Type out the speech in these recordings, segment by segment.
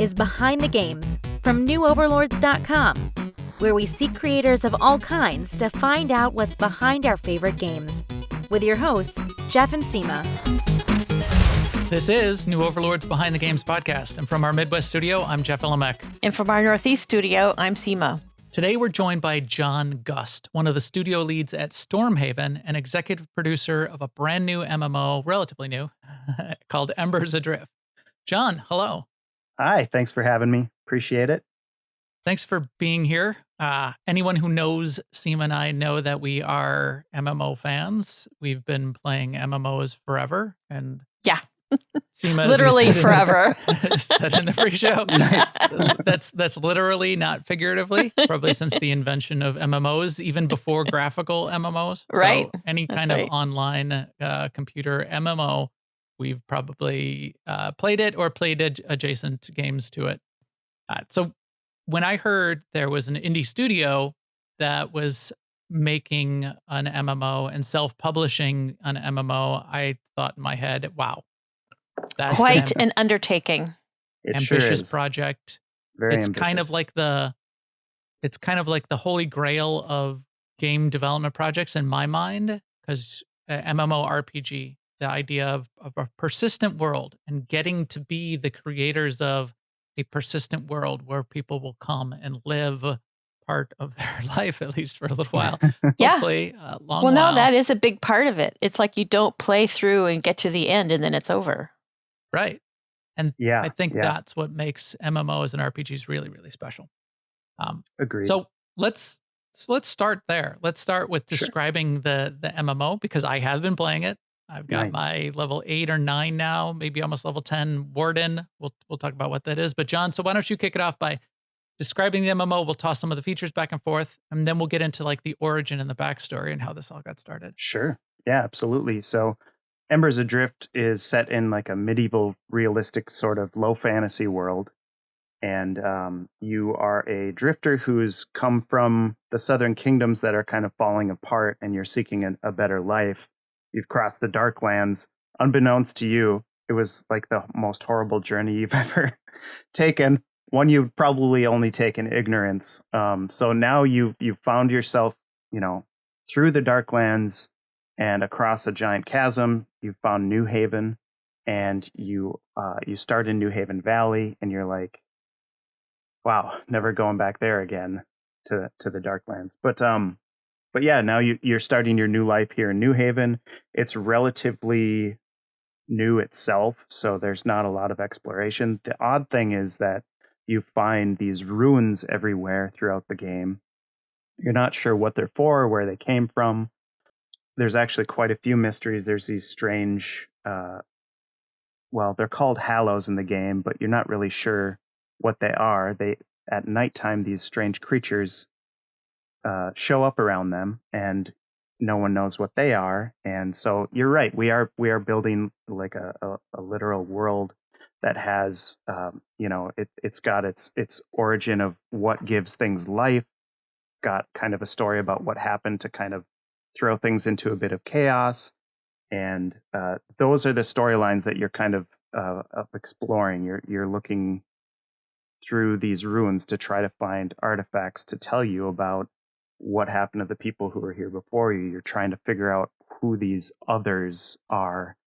is Behind the Games from newoverlords.com, where we seek creators of all kinds to find out what's behind our favorite games. With your hosts, Jeff and Seema. This is New Overlords Behind the Games podcast, and from our Midwest studio, I'm Jeff Ilamek. And from our Northeast studio, I'm Seema. Today, we're joined by John Gust, one of the studio leads at Stormhaven and executive producer of a brand new MMO, relatively new, called Embers Adrift. John, hello. Hi, thanks for having me. Appreciate it. Thanks for being here. Anyone who knows Seema and I know that we are MMO fans. We've been playing MMOs forever, and yeah. Seema, literally forever. Said in the pre-show. That's literally, not figuratively, probably since the invention of MMOs, even before graphical MMOs. Right. So any kind of online computer MMO, we've probably played it or played adjacent games to it. So when I heard there was an indie studio that was making an MMO and self-publishing an MMO, I thought in my head, wow. That's quite an undertaking. It ambitious sure project. Very it's ambitious. kind of like the holy grail of game development projects in my mind, because MMORPG, the idea of a persistent world and getting to be the creators of a persistent world where people will come and live part of their life, at least for a little while. Yeah. Hopefully, long Well, while. no, that is a big part of it. It's like you don't play through and get to the end and then it's over. Right. And Yeah, I think yeah. that's what makes MMOs and RPGs really, really special. Agreed. So let's start there. Let's start with describing the MMO, because I have been playing it. I've got my level 8 or 9 now, maybe almost level 10 Warden. We'll talk about what that is. But John, so why don't you kick it off by describing the MMO? We'll toss some of the features back and forth, and then we'll get into like the origin and the backstory and how this all got started. Sure. Yeah, absolutely. So Embers Adrift is set in like a medieval, realistic sort of low fantasy world. And you are a drifter who's come from the southern kingdoms that are kind of falling apart, and you're seeking a better life. You've crossed the Darklands. Unbeknownst to you, it was like the most horrible journey you've ever taken. One you'd probably only take in ignorance. So now you've found yourself, through the Darklands and across a giant chasm. You've found New Haven, and you start in New Haven Valley, and you're like, wow, never going back there again to the Darklands. But yeah, now you're starting your new life here in New Haven. It's relatively new itself, so there's not a lot of exploration. The odd thing is that you find these ruins everywhere throughout the game. You're not sure what they're for, where they came from. There's actually quite a few mysteries. There's these strange, they're called hallows in the game, but you're not really sure what they are. At nighttime, these strange creatures show up around them, and no one knows what they are. And so you're right. We are building like a literal world that has, it's got its origin of what gives things life. Got kind of a story about what happened to kind of throw things into a bit of chaos. And those are the storylines that you're kind of exploring. You're looking through these ruins to try to find artifacts to tell you about what happened to the people who were here before you. You're trying to figure out who these others are.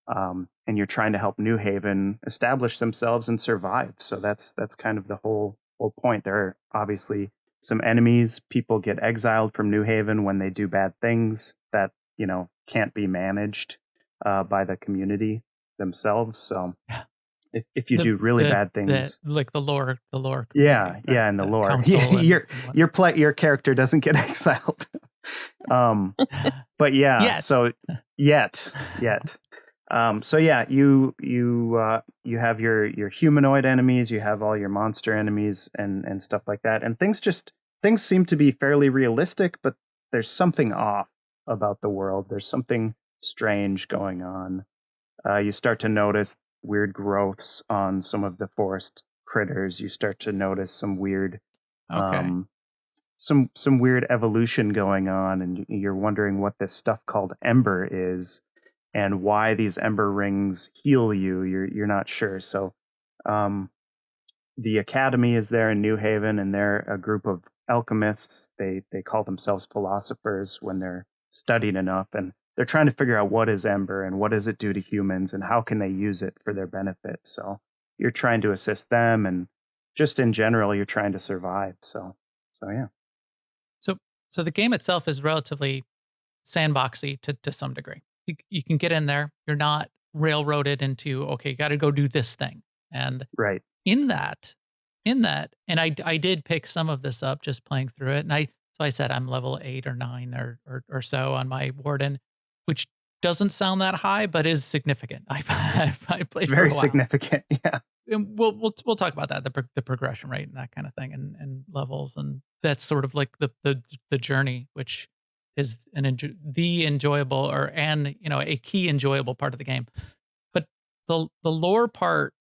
And you're trying to help New Haven establish themselves and survive. So that's kind of the whole point. There are obviously some enemies. People get exiled from New Haven when they do bad things that, can't be managed by the community themselves. So if you do really bad things, like the lore. Yeah, and the lore. Your character doesn't get exiled. But yeah, yes. So yet. So yeah, you have your humanoid enemies, you have all your monster enemies and stuff like that. And things seem to be fairly realistic, but there's something off about the world. There's something strange going on. You start to notice weird growths on some of the forest critters. You start to notice some weird some weird evolution going on, and you're wondering what this stuff called Ember is and why these Ember rings heal you. You're not sure. So the academy is there in New Haven, and they're a group of alchemists. They call themselves philosophers when they're studied enough, and they're trying to figure out what is Ember and what does it do to humans and how can they use it for their benefit. So you're trying to assist them, and just in general, you're trying to survive. So yeah. So the game itself is relatively sandboxy to some degree. You can get in there. You're not railroaded into, okay, you got to go do this thing. And Right. in that, and I did pick some of this up just playing through it. And I said I'm level 8 or 9 or so on my warden, which doesn't sound that high, but is significant. I played It's for a very while. significant. Yeah. And we'll talk about that, the progression rate and that kind of thing, and levels, and that's sort of like the journey, which is the enjoyable a key enjoyable part of the game. But the lore part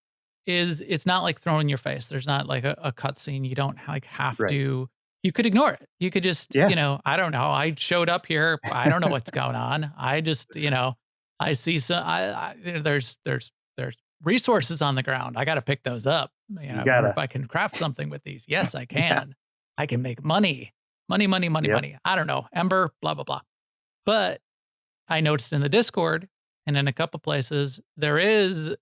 is, it's not like thrown in your face. There's not like a cutscene. You don't like have Right. to. You could ignore it. You could just I don't know. I showed up here. I don't know what's going on. I just I see some. There's resources on the ground. I got to pick those up. I wonder if I can craft something with these. Yes, I can. I can make money. Money. I don't know. Ember, blah, blah, blah. But I noticed in the Discord and in a couple places, there is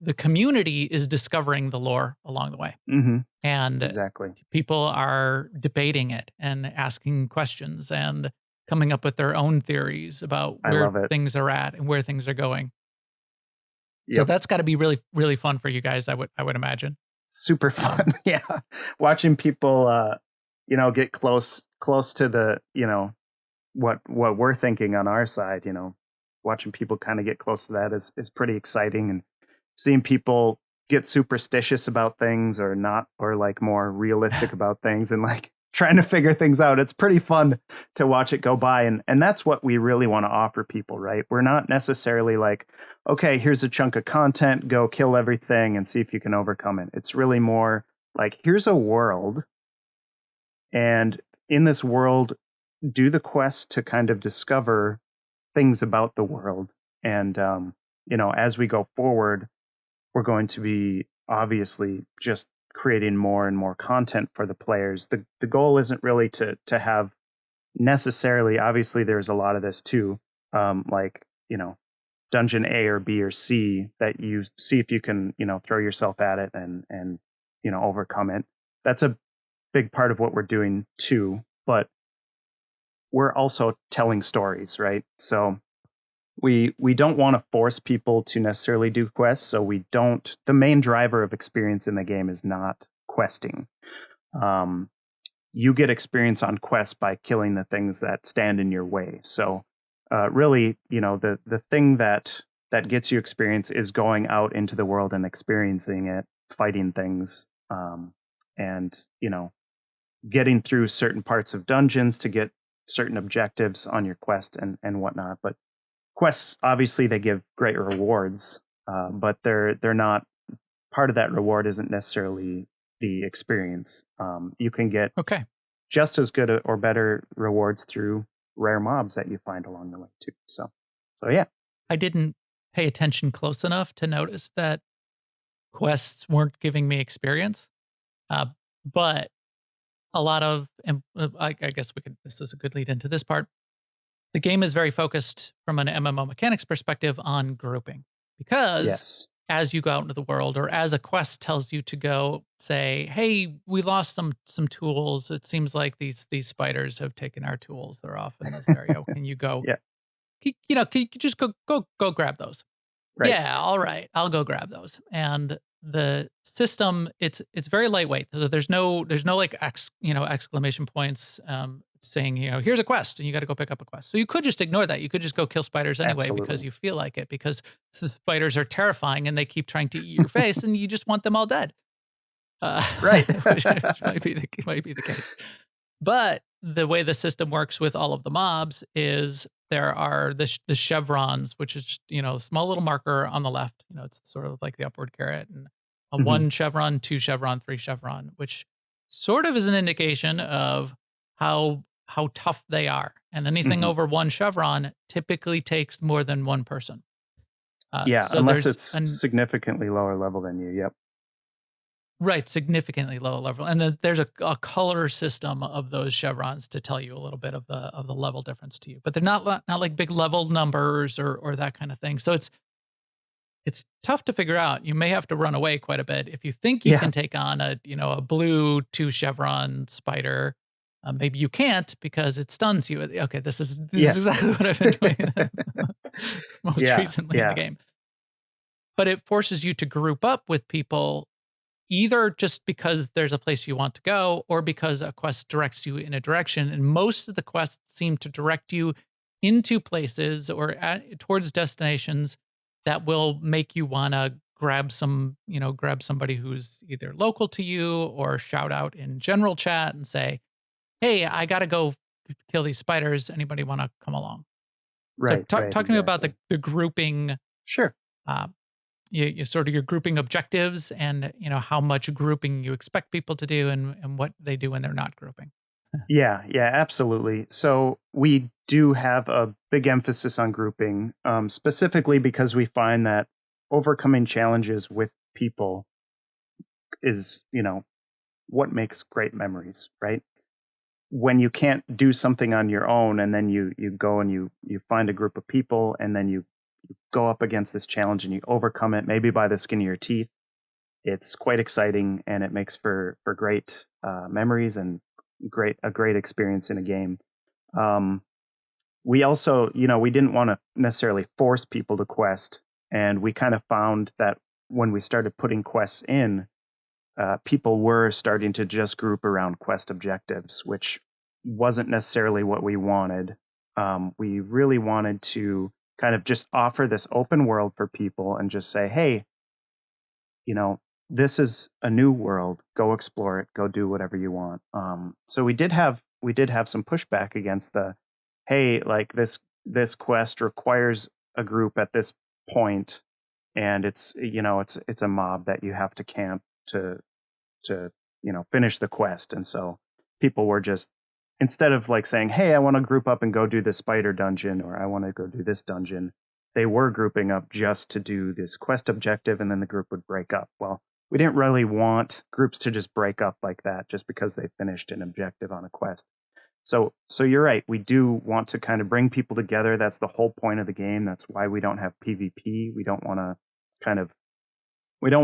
the community is discovering the lore along the way. Mm-hmm. And Exactly. people are debating it and asking questions and coming up with their own theories about I love where it. things are at and where things are going. Yep. So that's got to be really, really fun for you guys, I would imagine. Super fun. Yeah. Watching people, get close to the, what we're thinking on our side, watching people kind of get close to that is pretty exciting, and seeing people get superstitious about things or not, or like more realistic about things, and like trying to figure things out. It's pretty fun to watch it go by. And that's what we really want to offer people, right? We're not necessarily like, okay, here's a chunk of content, go kill everything and see if you can overcome it. It's really more like, here's a world, and in this world, do the quest to kind of discover things about the world. And, as we go forward, we're going to be obviously just creating more and more content for the players. The goal isn't really to have necessarily, obviously there's a lot of this too, dungeon A or B or C that you see if you can, throw yourself at it and overcome it. That's a big part of what we're doing too, but we're also telling stories, right? So we don't want to force people to necessarily do quests. So the main driver of experience in the game is not questing. You get experience on quests by killing the things that stand in your way. So really, the thing that gets you experience is going out into the world and experiencing it, fighting things, and getting through certain parts of dungeons to get certain objectives on your quest and whatnot. But quests, obviously, they give great rewards, but they're not, part of that reward isn't necessarily the experience. You can get just as good or better rewards through rare mobs that you find along the way too. So yeah. I didn't pay attention close enough to notice that quests weren't giving me experience, but a lot of, I guess this is a good lead into this part. The game is very focused from an MMO mechanics perspective on grouping, because as you go out into the world, or as a quest tells you to go say, hey, we lost some tools. It seems like these spiders have taken our tools. They're off in this area. Can you go, can you just go grab those? Right. Yeah. All right. I'll go grab those. And the system, it's very lightweight. There's no like exclamation points saying, here's a quest and you got to go pick up a quest. So you could just ignore that. You could just go kill spiders anyway. Absolutely. Because you feel like it, because the spiders are terrifying and they keep trying to eat your face and you just want them all dead. Right. which might be the case. But the way the system works with all of the mobs is there are the chevrons, which is just, a small little marker on the left. It's sort of like the upward caret, and a 1 chevron, 2 chevron, 3 chevron, which sort of is an indication of how tough they are. And anything over 1 chevron typically takes more than one person. So unless it's significantly lower level than you. Yep. Right, significantly lower level, and then there's a color system of those chevrons to tell you a little bit of the level difference to you, but they're not like big level numbers or that kind of thing. So it's tough to figure out. You may have to run away quite a bit if you think you Yeah. can take on a blue 2 chevron spider. Maybe you can't because it stuns you. Okay, this is Yeah. exactly what I've been doing most Yeah, recently in yeah. the game. But it forces you to group up with people, either just because there's a place you want to go or because a quest directs you in a direction. And most of the quests seem to direct you into places or towards destinations that will make you want to grab somebody who's either local to you or shout out in general chat and say, hey, I got to go kill these spiders. Anybody want to come along? So Right, talk right, to me about exactly. the grouping, Sure. uh, you sort of your grouping objectives and how much grouping you expect people to do and what they do when they're not grouping. Yeah, yeah, absolutely. So we do have a big emphasis on grouping, specifically because we find that overcoming challenges with people is, what makes great memories, right? When you can't do something on your own and then you go and you find a group of people and then you go up against this challenge and you overcome it, maybe by the skin of your teeth. It's quite exciting and it makes for great memories and a great experience in a game. We also, we didn't want to necessarily force people to quest, and we kind of found that when we started putting quests in, people were starting to just group around quest objectives, which wasn't necessarily what we wanted. We really wanted to kind of just offer this open world for people and just say, hey, this is a new world. Go explore it. Go do whatever you want. So we did have some pushback against the, hey, like this quest requires a group at this point, and it's a mob that you have to camp to finish the quest. And so people were just, instead of like saying, hey, I want to group up and go do this spider dungeon, or I want to go do this dungeon, they were grouping up just to do this quest objective, and then the group would break up. Well, we didn't really want groups to just break up like that just because they finished an objective on a quest. So you're right. We do want to kind of bring people together. That's the whole point of the game. That's why we don't have PvP. We don't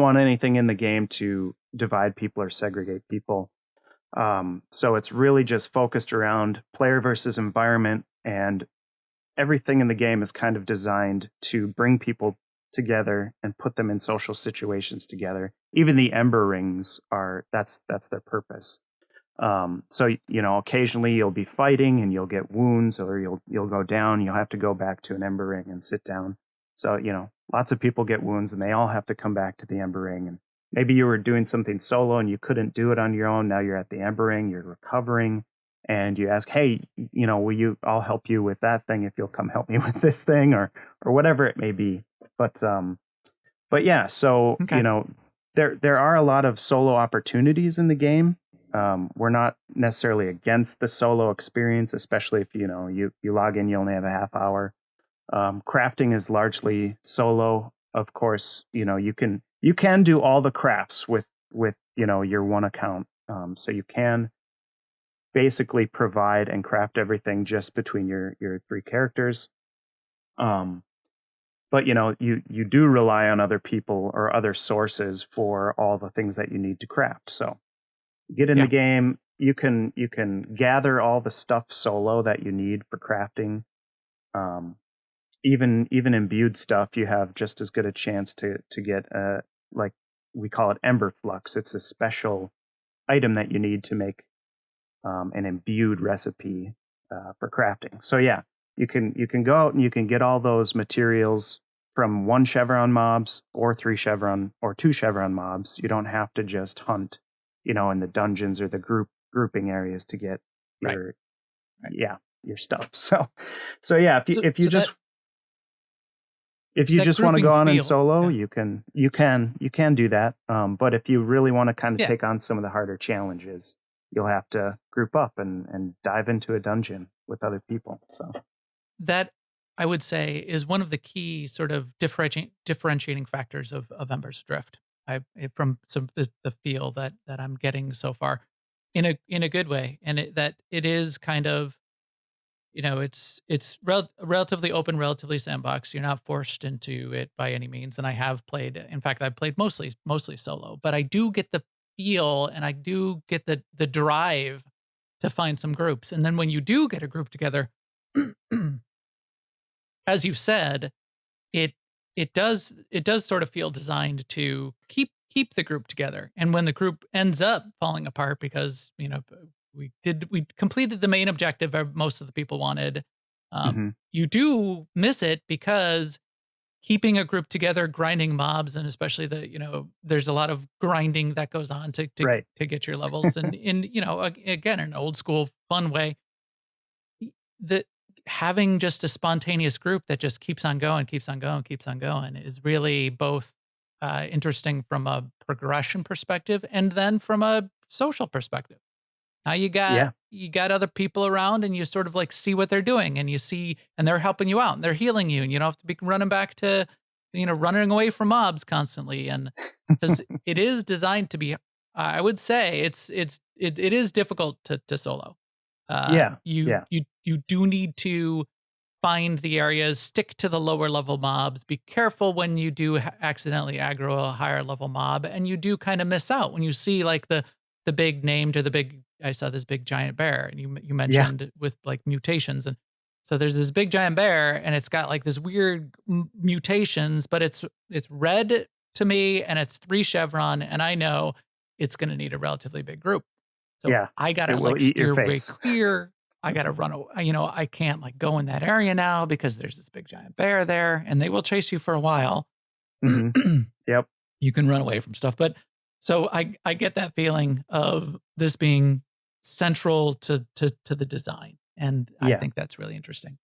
want anything in the game to divide people or segregate people. So it's really just focused around player versus environment, and everything in the game is kind of designed to bring people together and put them in social situations together. Even the Ember rings that's their purpose. So occasionally you'll be fighting and you'll get wounds, or you'll go down. You'll have to go back to an Ember ring and sit down. So lots of people get wounds, and they all have to come back to the Ember ring. And maybe you were doing something solo and you couldn't do it on your own. Now you're at the Ember ring. You're recovering. And you ask, hey, I'll help you with that thing if you'll come help me with this thing, or whatever it may be. But yeah, so, Okay. there are a lot of solo opportunities in the game. We're not necessarily against the solo experience, especially if, you log in, you only have a half hour. Crafting is largely solo. Of course, you can do all the crafts with your one account. So you can basically provide and craft everything just between your three characters. But you do rely on other people or other sources for all the things that you need to craft. So get in the game, you can gather all the stuff solo that you need for crafting. Even imbued stuff, you have just as good a chance to get like we call it Ember Flux. It's a special item that you need to make an imbued recipe for crafting. So yeah, you can go out and you can get all those materials from 1 chevron mobs or 3 chevron or 2 chevron mobs. You don't have to just hunt, in the dungeons or the grouping areas to get your your stuff. So yeah, if you just want to go on in solo, you can do that. But if you really want to kind of take on some of the harder challenges, you'll have to group up and dive into a dungeon with other people. So that, I would say, is one of the key sort of differentiating factors of Embers Adrift. from some the feel that I'm getting so far, in a good way, and it is kind of, it's relatively open, relatively sandbox. You're not forced into it by any means. And I have played, in fact, I've played mostly solo, but I do get the feel and I do get the drive to find some groups. And then when you do get a group together, as you said, it it does sort of feel designed to keep the group together. And when the group ends up falling apart because we completed the main objective most of the people wanted, Hmm. you do miss it because keeping a group together, grinding mobs, and especially there's a lot of grinding that goes on Right. to get your levels, and in again, an old school fun way, the having just a spontaneous group that just keeps on going, keeps on going, keeps on going is really both interesting from a progression perspective and then from a social perspective. Now Yeah. you got other people around and you sort of like see what they're doing and you see and they're helping you out and they're healing you and you don't have to be running back to running away from mobs constantly, and because it is designed to be, I would say it is difficult to solo. Yeah. You Yeah. you do need to find the areas, stick to the lower level mobs, be careful when you do accidentally aggro a higher level mob, and you do kind of miss out when you see like the big named or the big, I saw this big giant bear, and you Yeah. mentioned with like mutations, and so there's this big giant bear and it's got like this weird mutations, but it's red to me and it's 3 chevron, and I know it's going to need a relatively big group. So Yeah. I It gotta will like eat your steer way face. clear. I gotta run away. I can't like go in that area now because there's this big giant bear there, and they will chase you for a while. Hmm. Yep. You can run away from stuff, but so I get that feeling of this being central to the design, and I Yeah. think that's really interesting.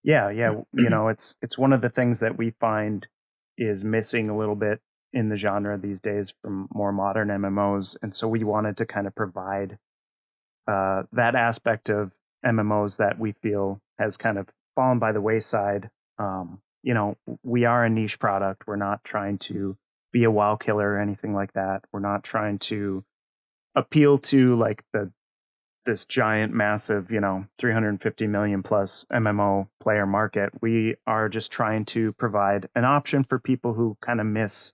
Yeah. Yeah. It's one of the things that we find is missing a little bit in the genre these days from more modern MMOs, and so we wanted to kind of provide that aspect of MMOs that we feel has kind of fallen by the wayside. We are a niche product. We're not trying to be a WoW killer or anything like that. We're not trying to appeal to like this giant, massive, 350 million plus MMO player market. We are just trying to provide an option for people who kind of miss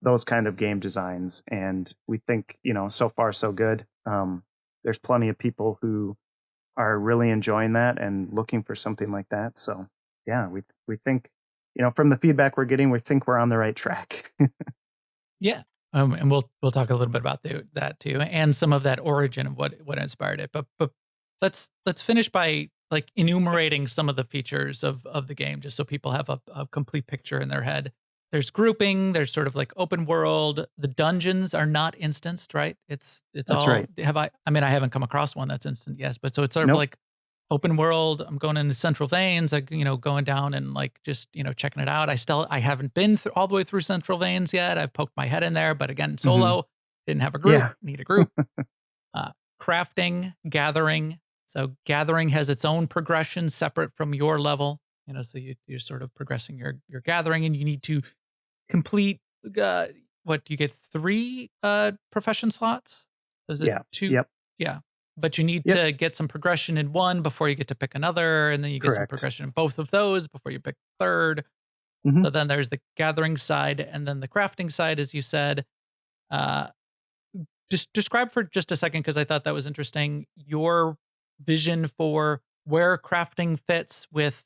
those kind of game designs. And we think, so far so good. There's plenty of people who are really enjoying that and looking for something like that. So yeah, we think, from the feedback we're getting, we think we're on the right track. Yeah. And we'll talk a little bit about that too, and some of that origin of what inspired it. But let's finish by like enumerating some of the features of the game, just so people have a complete picture in their head. There's grouping. There's sort of like open world. The dungeons are not instanced, right? It's That's all. right. I mean, I haven't come across one that's instant yet, but so it's sort of Nope. like open world. I'm going into Central Veins, like, going down and like just, checking it out. I haven't been all the way through Central Veins yet. I've poked my head in there, but again, Hmm. solo, didn't have a group, Yeah. need a group. Crafting, gathering. So gathering has its own progression separate from your level, so you're sort of progressing your gathering, and you need to complete, what you get 3 profession slots? Is it Yeah. 2? Yep. Yeah. But you need Yep. to get some progression in one before you get to pick another, and then you get some Correct. progression in both of those before you pick the third. Hmm. So then there's the gathering side and then the crafting side, as you said. Uh, just describe for just a second, because I thought that was interesting, your vision for where crafting fits with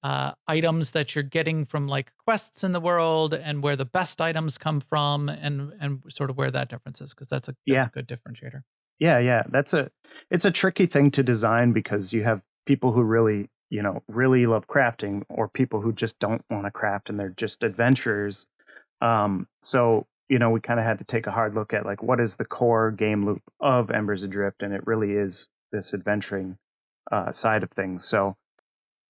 items that you're getting from like quests in the world, and where the best items come from, and sort of where that difference is, because that's a Yeah. good differentiator. Yeah. Yeah. It's a tricky thing to design because you have people who really, really love crafting, or people who just don't want to craft and they're just adventurers. So, we kind of had to take a hard look at like what is the core game loop of Embers Adrift, and it really is this adventuring side of things. So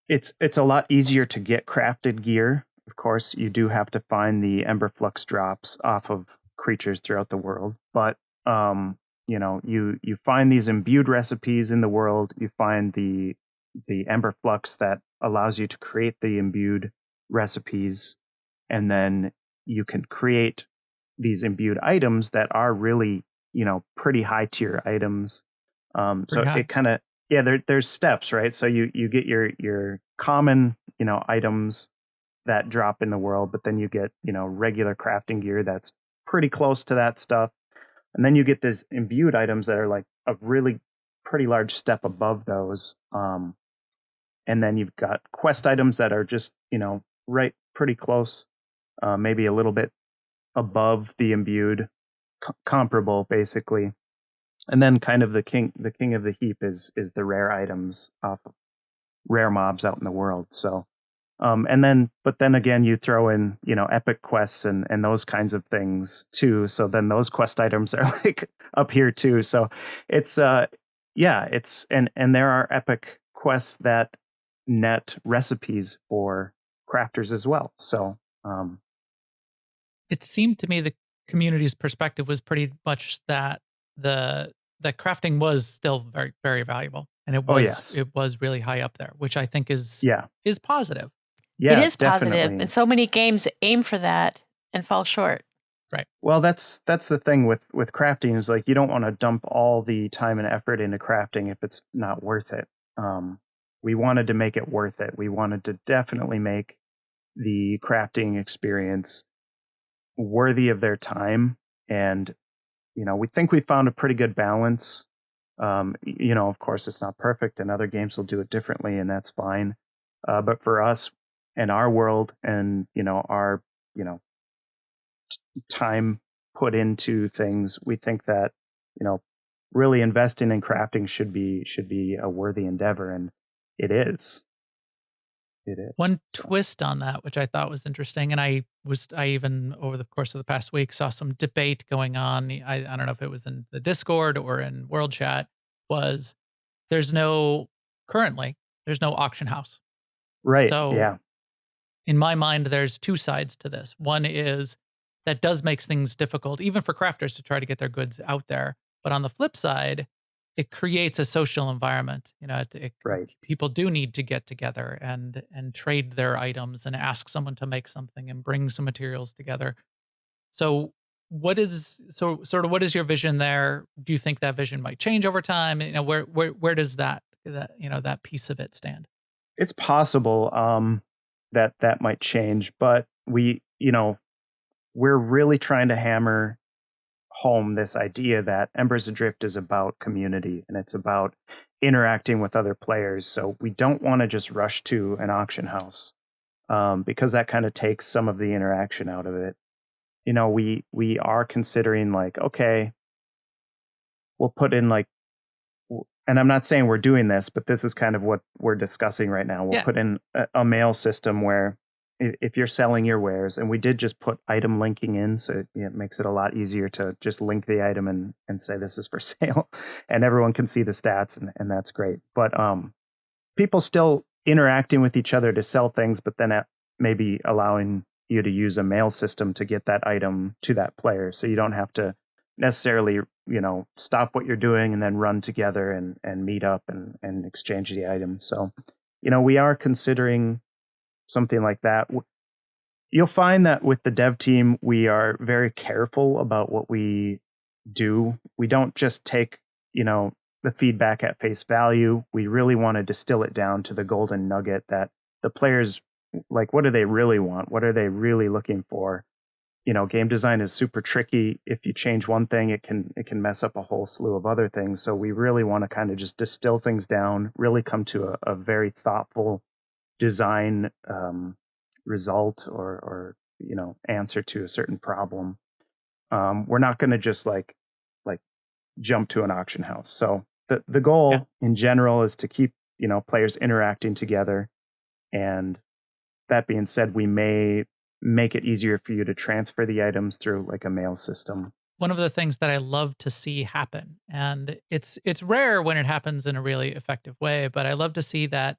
it's a lot easier to get crafted gear. Of course, you do have to find the Ember Flux drops off of creatures throughout the world, but you find these imbued recipes in the world. You find the Ember Flux that allows you to create the imbued recipes, and then you can create these imbued items that are really, pretty high tier items. So Pretty high. it kind of, there's steps, right? So you get your common, items that drop in the world, but then you get, regular crafting gear that's pretty close to that stuff. And then you get these imbued items that are like a really pretty large step above those. And then you've got quest items that are just, right pretty close, maybe a little bit above the imbued, comparable basically. And then kind of the king of the heap is the rare items off of rare mobs out in the world. So but then again, you throw in, epic quests and those kinds of things too. So then those quest items are like up here too. So it's, it's, and there are epic quests that net recipes for crafters as well. So, It seemed to me the community's perspective was pretty much that the crafting was still very, very valuable. And it was really high up there, which I think is positive. Yeah, it is definitely. positive, and so many games aim for that and fall short. Right. Well, that's the thing with crafting is like you don't want to dump all the time and effort into crafting if it's not worth it. We wanted to make it worth it. We wanted to definitely make the crafting experience worthy of their time, and we think we found a pretty good balance. Of course, it's not perfect, and other games will do it differently, and that's fine. But for us, and our world and our time put into things, we think that really investing in crafting should be a worthy endeavor, and it is. One twist on that, which I thought was interesting, and I even over the course of the past week saw some debate going on. I don't know if it was in the Discord or in World Chat, was there's no auction house. Right. So yeah. In my mind, there's two sides to this. One is that does make things difficult, even for crafters, to try to get their goods out there. But on the flip side, it creates a social environment. Right. People do need to get together and trade their items and ask someone to make something and bring some materials together. So what is your vision there? Do you think that vision might change over time? Where does that piece of it stand? It's possible that might change, but we're really trying to hammer home this idea that Embers Adrift is about community and it's about interacting with other players. So we don't want to just rush to an auction house because that kind of takes some of the interaction out of it. We are considering like, okay, we'll put in like, and I'm not saying we're doing this, but this is kind of what we're discussing right now. We'll put in a mail system where if you're selling your wares, and we did just put item linking in, so it makes it a lot easier to just link the item and say this is for sale, and everyone can see the stats, and that's great. But people still interacting with each other to sell things, but then maybe allowing you to use a mail system to get that item to that player, so you don't have to necessarily stop what you're doing and then run together and meet up and exchange the item. So we are considering something like that. You'll find that with the dev team, we are very careful about what we do. We don't just take the feedback at face value. We really want to distill it down to the golden nugget that the players like. What do they really want? What are they really looking for? Game design is super tricky. If you change one thing, it can mess up a whole slew of other things. So we really want to kind of just distill things down, really come to a very thoughtful design result or answer to a certain problem. We're not going to just like jump to an auction house. So the goal in general is to keep players interacting together. And that being said, we may make it easier for you to transfer the items through like a mail system. One of the things that I love to see happen, and it's rare when it happens in a really effective way, but I love to see that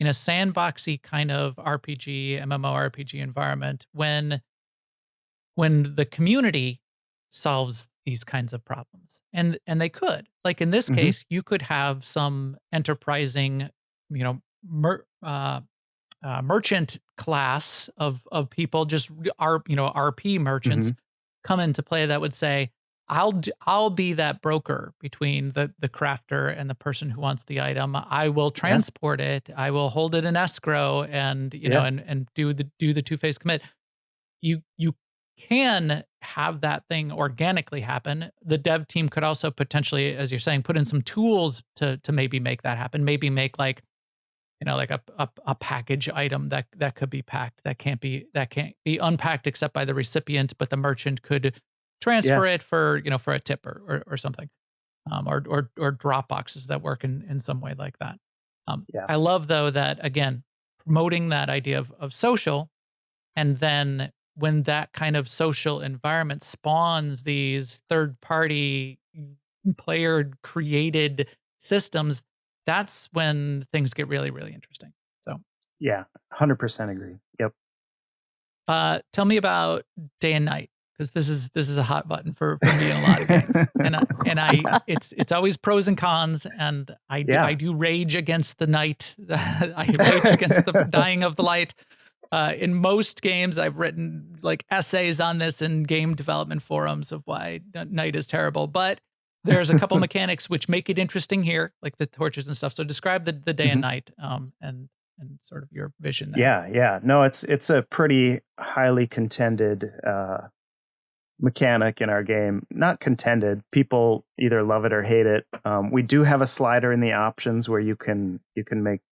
in a sandboxy kind of RPG, MMORPG environment, when the community solves these kinds of problems, and they could, like in this case, you could have some enterprising, merchant class of people, just RP merchants come into play that would say, I'll be that broker between the crafter and the person who wants the item. I will transport it. I will hold it in escrow, and you know, and do the two-phase commit. You can have that thing organically happen. The dev team could also potentially, as you're saying, put in some tools to maybe make that happen. Maybe make like, you know, like a package item that could be packed, that can't be unpacked except by the recipient, but the merchant could transfer it for, you know, for a tip or something, or drop boxes that work in some way like that. I love though that, again, promoting that idea of social, and then when that kind of social environment spawns these third-party player created systems, that's when things get really, really interesting. So 100% agree. Yep. Tell me about day and night, because this is a hot button for me in a lot of games, and I it's always pros and cons, and I do rage against the night. I rage against the dying of the light. In most games, I've written like essays on this in game development forums of why night is terrible, but there's a couple mechanics which make it interesting here, like the torches and stuff. So describe the day and night, and sort of your vision there. Yeah. No, it's a pretty highly contended mechanic in our game. Not contended. People either love it or hate it. We do have a slider in the options where you can make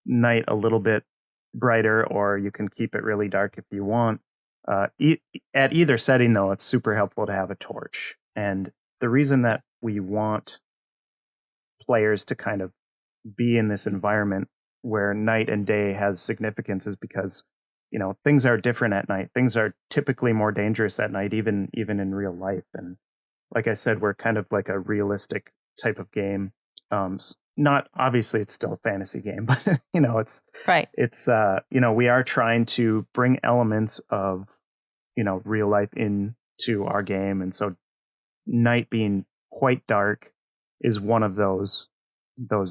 night a little bit brighter, or you can keep it really dark if you want. At either setting, though, it's super helpful to have a torch. And the reason that we want players to kind of be in this environment where night and day has significance is because, you know, things are different at night. Things are typically more dangerous at night, even in real life. And like I said, we're kind of like a realistic type of game. Not obviously, it's still a fantasy game, but you know, it's right. It's you know, we are trying to bring elements of, you know, real life into our game, and so night being quite dark is one of those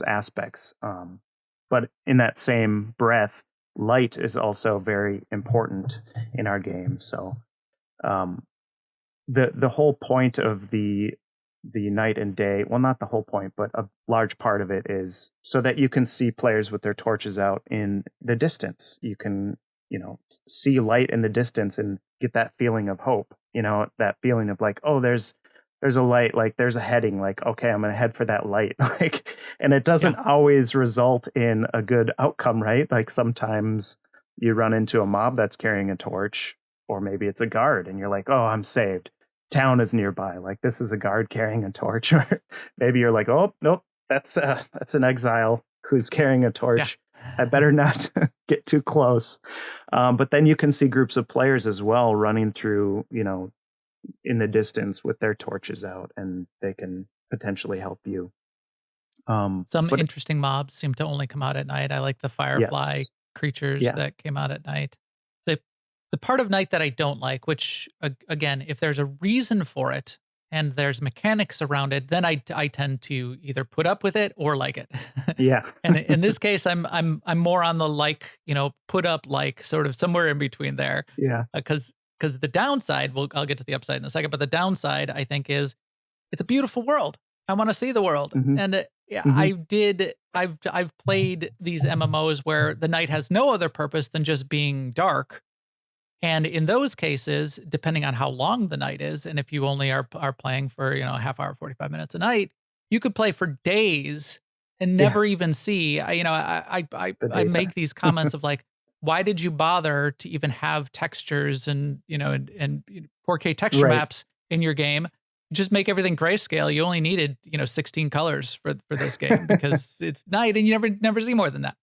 aspects. But in that same breath, light is also very important in our game. So the whole point of the night and day, well, not the whole point, but a large part of it is so that you can see players with their torches out in the distance. You can, you know, see light in the distance and get that feeling of hope, you know, that feeling of like, oh, there's a light, like there's a heading, like, okay, I'm going to head for that light. Like, and it doesn't always result in a good outcome, right? Like sometimes you run into a mob that's carrying a torch, or maybe it's a guard and you're like, oh, I'm saved. Town is nearby. Like, this is a guard carrying a torch. Or maybe you're like, oh, nope, that's an exile who's carrying a torch. I better not get too close. But then you can see groups of players as well running through, you know, in the distance with their torches out, and they can potentially help you. Some interesting mobs seem to only come out at night. I like the firefly creatures that came out at night. The part of night that I don't like, which again, if there's a reason for it and there's mechanics around it, then I tend to either put up with it or like it. Yeah. And in this case, I'm more on the like, you know, put up, like sort of somewhere in between there. Yeah. Because the downside, I'll get to the upside in a second, but the downside I think is it's a beautiful world. I want to see the world. Mm-hmm. And I've played these MMOs where the night has no other purpose than just being dark. And in those cases, depending on how long the night is, and if you only are playing for, you know, a half hour, 45 minutes a night, you could play for days and never even see. I make these comments of like, why did you bother to even have textures and 4K texture maps in your game? Just make everything grayscale. You only needed 16 colors for this game because it's night and you never see more than that.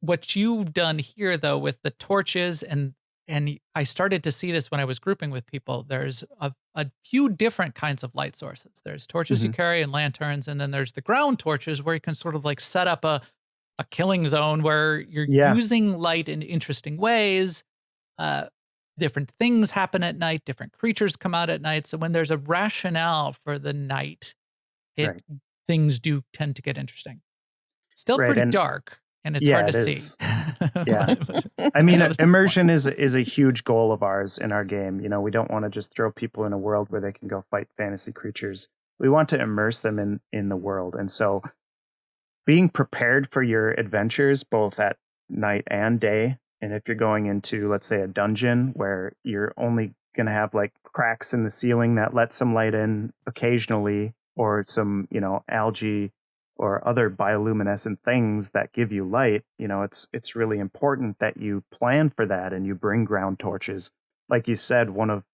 What you've done here though with the torches and I started to see this when I was grouping with people. There's a few different kinds of light sources. There's torches you carry and lanterns, and then there's the ground torches where you can sort of like set up a killing zone where you're using light in interesting ways. Different things happen at night. Different creatures come out at night. So when there's a rationale for the night, things do tend to get interesting. It's still pretty dark, and it's hard to see. Yeah. I mean, immersion is a huge goal of ours in our game. You know, we don't want to just throw people in a world where they can go fight fantasy creatures. We want to immerse them in the world. And so being prepared for your adventures, both at night and day, and if you're going into, let's say, a dungeon where you're only going to have like cracks in the ceiling that let some light in occasionally, or some, you know, algae or other bioluminescent things that give you light, you know, it's really important that you plan for that and you bring ground torches. Like you said, one of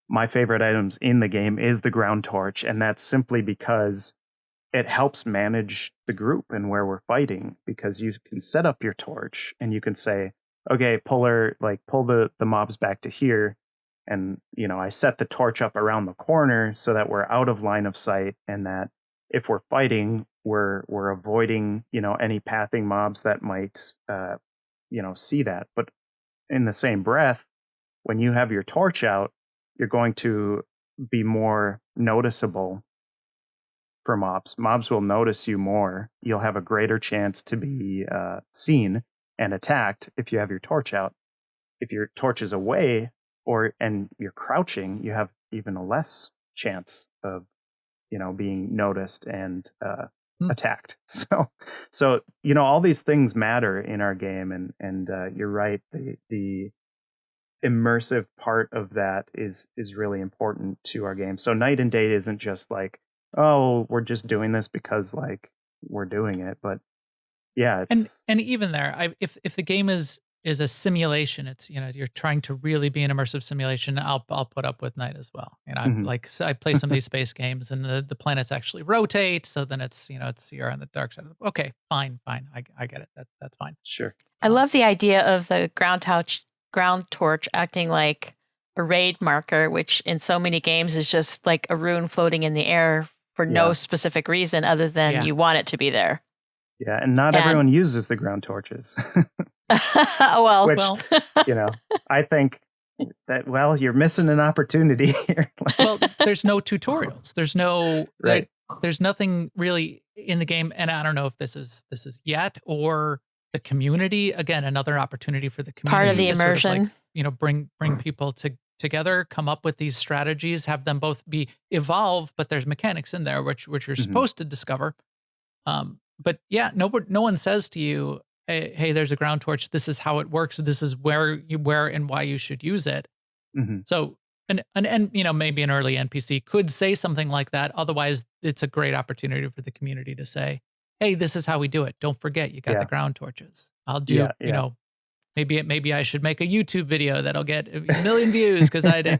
my favorite items in the game is the ground torch, and that's simply because it helps manage the group and where we're fighting, because you can set up your torch and you can say, okay, pull the mobs back to here. And, you know, I set the torch up around the corner so that we're out of line of sight, and that if we're fighting, we're avoiding, you know, any pathing mobs that might, you know, see that. But in the same breath, when you have your torch out, you're going to be more noticeable for mobs. Mobs will notice you more. You'll have a greater chance to be seen and attacked if you have your torch out. If your torch is away and you're crouching, you have even a less chance of, you know, being noticed and attacked. So you know, all these things matter in our game, and you're right. The immersive part of that is really important to our game. So night and day isn't just like, oh, we're just doing this because like we're doing it, but yeah, it's and even there, if the game is a simulation, it's, you know, you're trying to really be an immersive simulation, I'll put up with night as well. You know, so I play some of these space games and the planets actually rotate, so then it's, you know, you're on the dark side. Okay, fine, I get it. That's fine. Sure. I love the idea of the ground torch acting like a raid marker, which in so many games is just like a rune floating in the air for no specific reason other than you want it to be there. Yeah, and not everyone uses the ground torches. Which, you know, I think that, well, you're missing an opportunity here. Well, there's no tutorials. There's no there's nothing really in the game, and I don't know if this is yet, or the community, again, another opportunity for the community. Part of the immersion. Sort of like, you know, bring people together, come up with these strategies, have them both be evolve, but there's mechanics in there which you're supposed to discover. But yeah, no one says to you, hey, there's a ground torch. This is how it works. This is where and why you should use it. So, and you know, maybe an early NPC could say something like that. Otherwise, it's a great opportunity for the community to say, hey, this is how we do it. Don't forget, you got the ground torches. I'll do, you know, maybe I should make a YouTube video that'll get 1 million views because I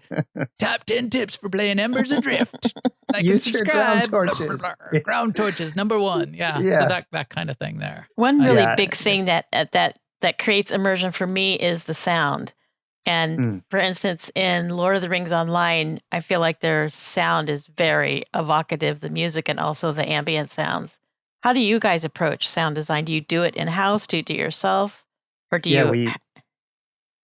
top 10 tips for playing Embers Adrift. Like use and your subscribe. ground torches. Ground torches, #1. Yeah. So that kind of thing there. One really big thing that creates immersion for me is the sound. And for instance, in Lord of the Rings Online, I feel like their sound is very evocative, the music and also the ambient sounds. How do you guys approach sound design? Do you do it in-house? Do you do it yourself? Or do you...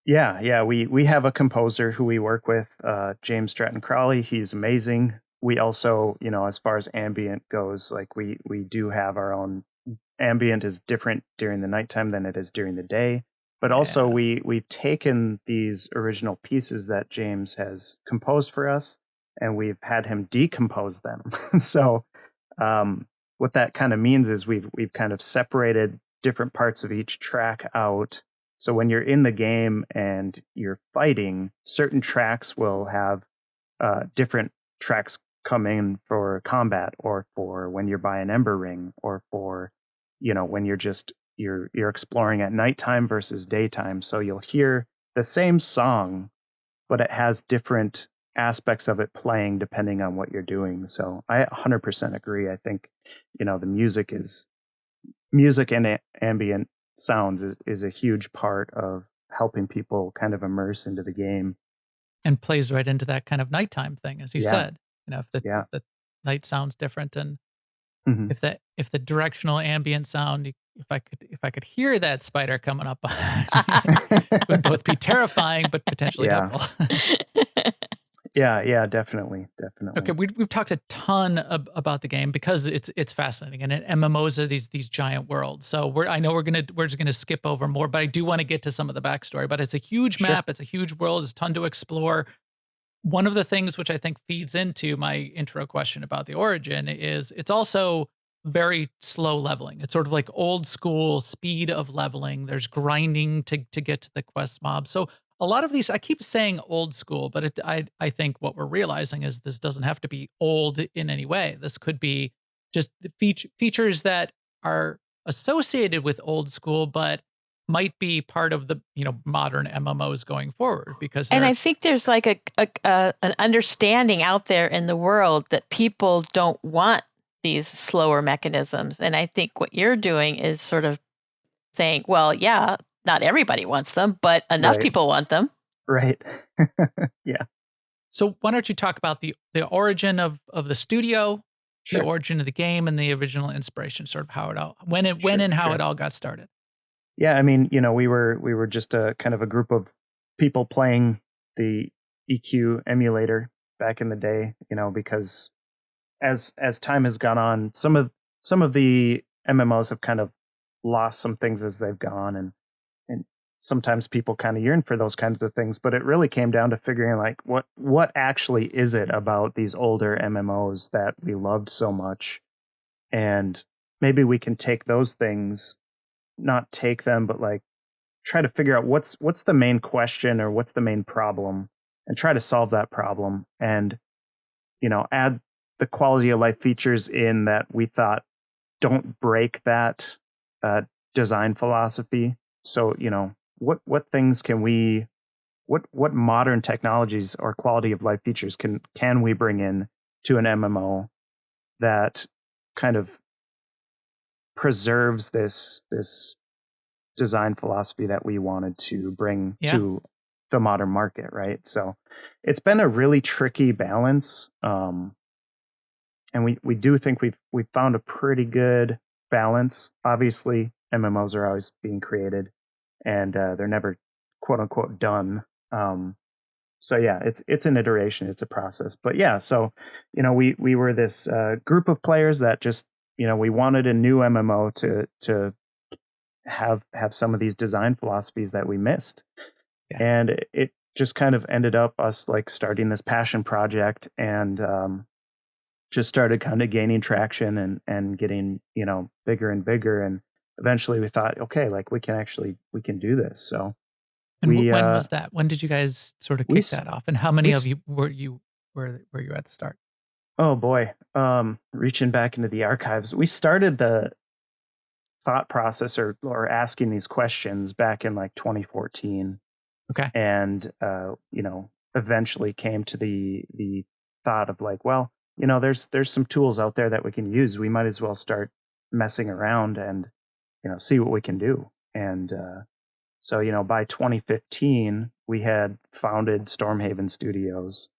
We have a composer who we work with, James Stratton Crowley. He's amazing. We also, you know, as far as ambient goes, like we do have our own. Ambient is different during the nighttime than it is during the day. But also we've taken these original pieces that James has composed for us, and we've had him decompose them. So what that kind of means is we've kind of separated different parts of each track out. So when you're in the game and you're fighting, certain tracks will have different tracks come in for combat, or for when you're by an ember ring, or for, you know, when you're exploring at nighttime versus daytime. So you'll hear the same song, but it has different aspects of it playing depending on what you're doing. So I 100% agree. I think, you know, the music and ambient sounds is a huge part of helping people kind of immerse into the game. And plays right into that kind of nighttime thing, as you said. You know, if the night sounds different, and if the directional ambient sound, if I could hear that spider coming up behind me, it would both be terrifying but potentially helpful. Yeah, definitely. Okay, we've talked a ton about the game because it's fascinating, and MMOs are these giant worlds. So I know we're just gonna skip over more, but I do want to get to some of the backstory. But it's a huge Sure. map, it's a huge world, it's a ton to explore. One of the things which I think feeds into my intro question about the origin is it's also very slow leveling. It's sort of like old school speed of leveling. There's grinding to get to the quest mob. So a lot of these, I keep saying old school, but I think what we're realizing is this doesn't have to be old in any way. This could be just the features that are associated with old school, but might be part of the modern MMOs going forward because And I think there's like an understanding out there in the world that people don't want these slower mechanisms. And I think what you're doing is sort of saying, well, yeah, not everybody wants them, but enough Right. people want them. Right. Yeah. So why don't you talk about the origin of the studio, Sure. the origin of the game, and the original inspiration, sort of how it all when and how Sure. it all got started. Yeah, I mean, we were just a kind of a group of people playing the EQ emulator back in the day, because as time has gone on, some of the MMOs have kind of lost some things as they've gone, and sometimes people kind of yearn for those kinds of things, but it really came down to figuring like what actually is it about these older MMOs that we loved so much, and maybe we can take those things, not take them, but like try to figure out what's the main question or what's the main problem, and try to solve that problem, and add the quality of life features in that we thought don't break that design philosophy. So what things can we what modern technologies or quality of life features can we bring in to an MMO that kind of preserves this design philosophy that we wanted to bring to the modern market, right? So it's been a really tricky balance, and we do think we've found a pretty good balance. Obviously, MMOs are always being created, and they're never quote unquote done. So yeah, it's an iteration, it's a process. But yeah, so we were this group of players that just we wanted a new MMO to have some of these design philosophies that we missed, and it just kind of ended up us like starting this passion project, and just started kind of gaining traction and getting bigger and bigger, and eventually we thought, okay, like we can do this. So and when was that? When did you guys sort of kick that off? And how many of you were you at the start? Oh boy, reaching back into the archives, we started the thought process or asking these questions back in like 2014. Okay. And eventually came to the thought of like, well, there's some tools out there that we can use. We might as well start messing around and see what we can do. And so by 2015 we had founded Stormhaven Studios,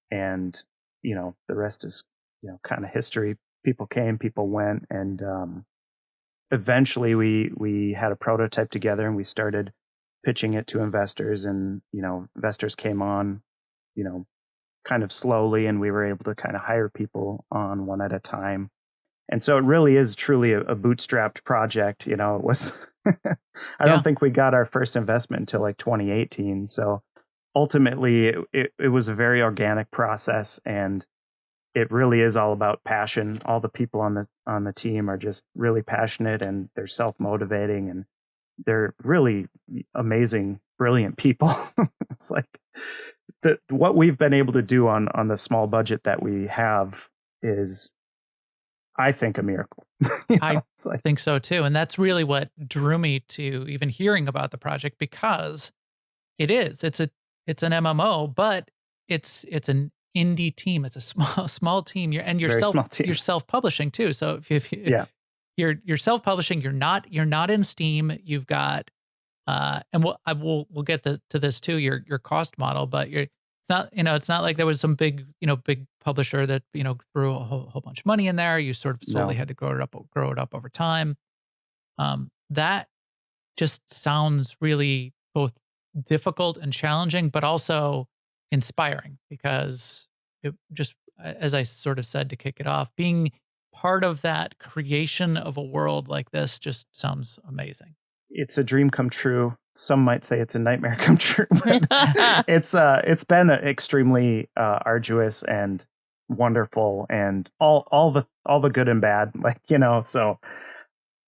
and the rest is kind of history. People came, people went, and eventually we had a prototype together, and we started pitching it to investors, and investors came on kind of slowly, and we were able to kind of hire people on one at a time. And so it really is truly a bootstrapped project. It was I don't think we got our first investment until like 2018. So ultimately it was a very organic process, and it really is all about passion. All the people on the team are just really passionate, and they're self-motivating, and they're really amazing, brilliant people. It's like what we've been able to do on the small budget that we have is, I think, a miracle. I think so too. And that's really what drew me to even hearing about the project, because it's an MMO, but it's an indie team. It's a small team. You're self-publishing too. So if you're self-publishing, you're not in Steam. You've got and we'll get to this too, your cost model, but it's not like there was some big publisher that threw a whole bunch of money in there. You sort of slowly had to grow it up over time. That just sounds really both difficult and challenging, but also inspiring because it just, as I sort of said to kick it off, being part of that creation of a world like this just sounds amazing. It's a dream come true. Some might say it's a nightmare come true. But it's been extremely arduous and wonderful, and all the good and bad. So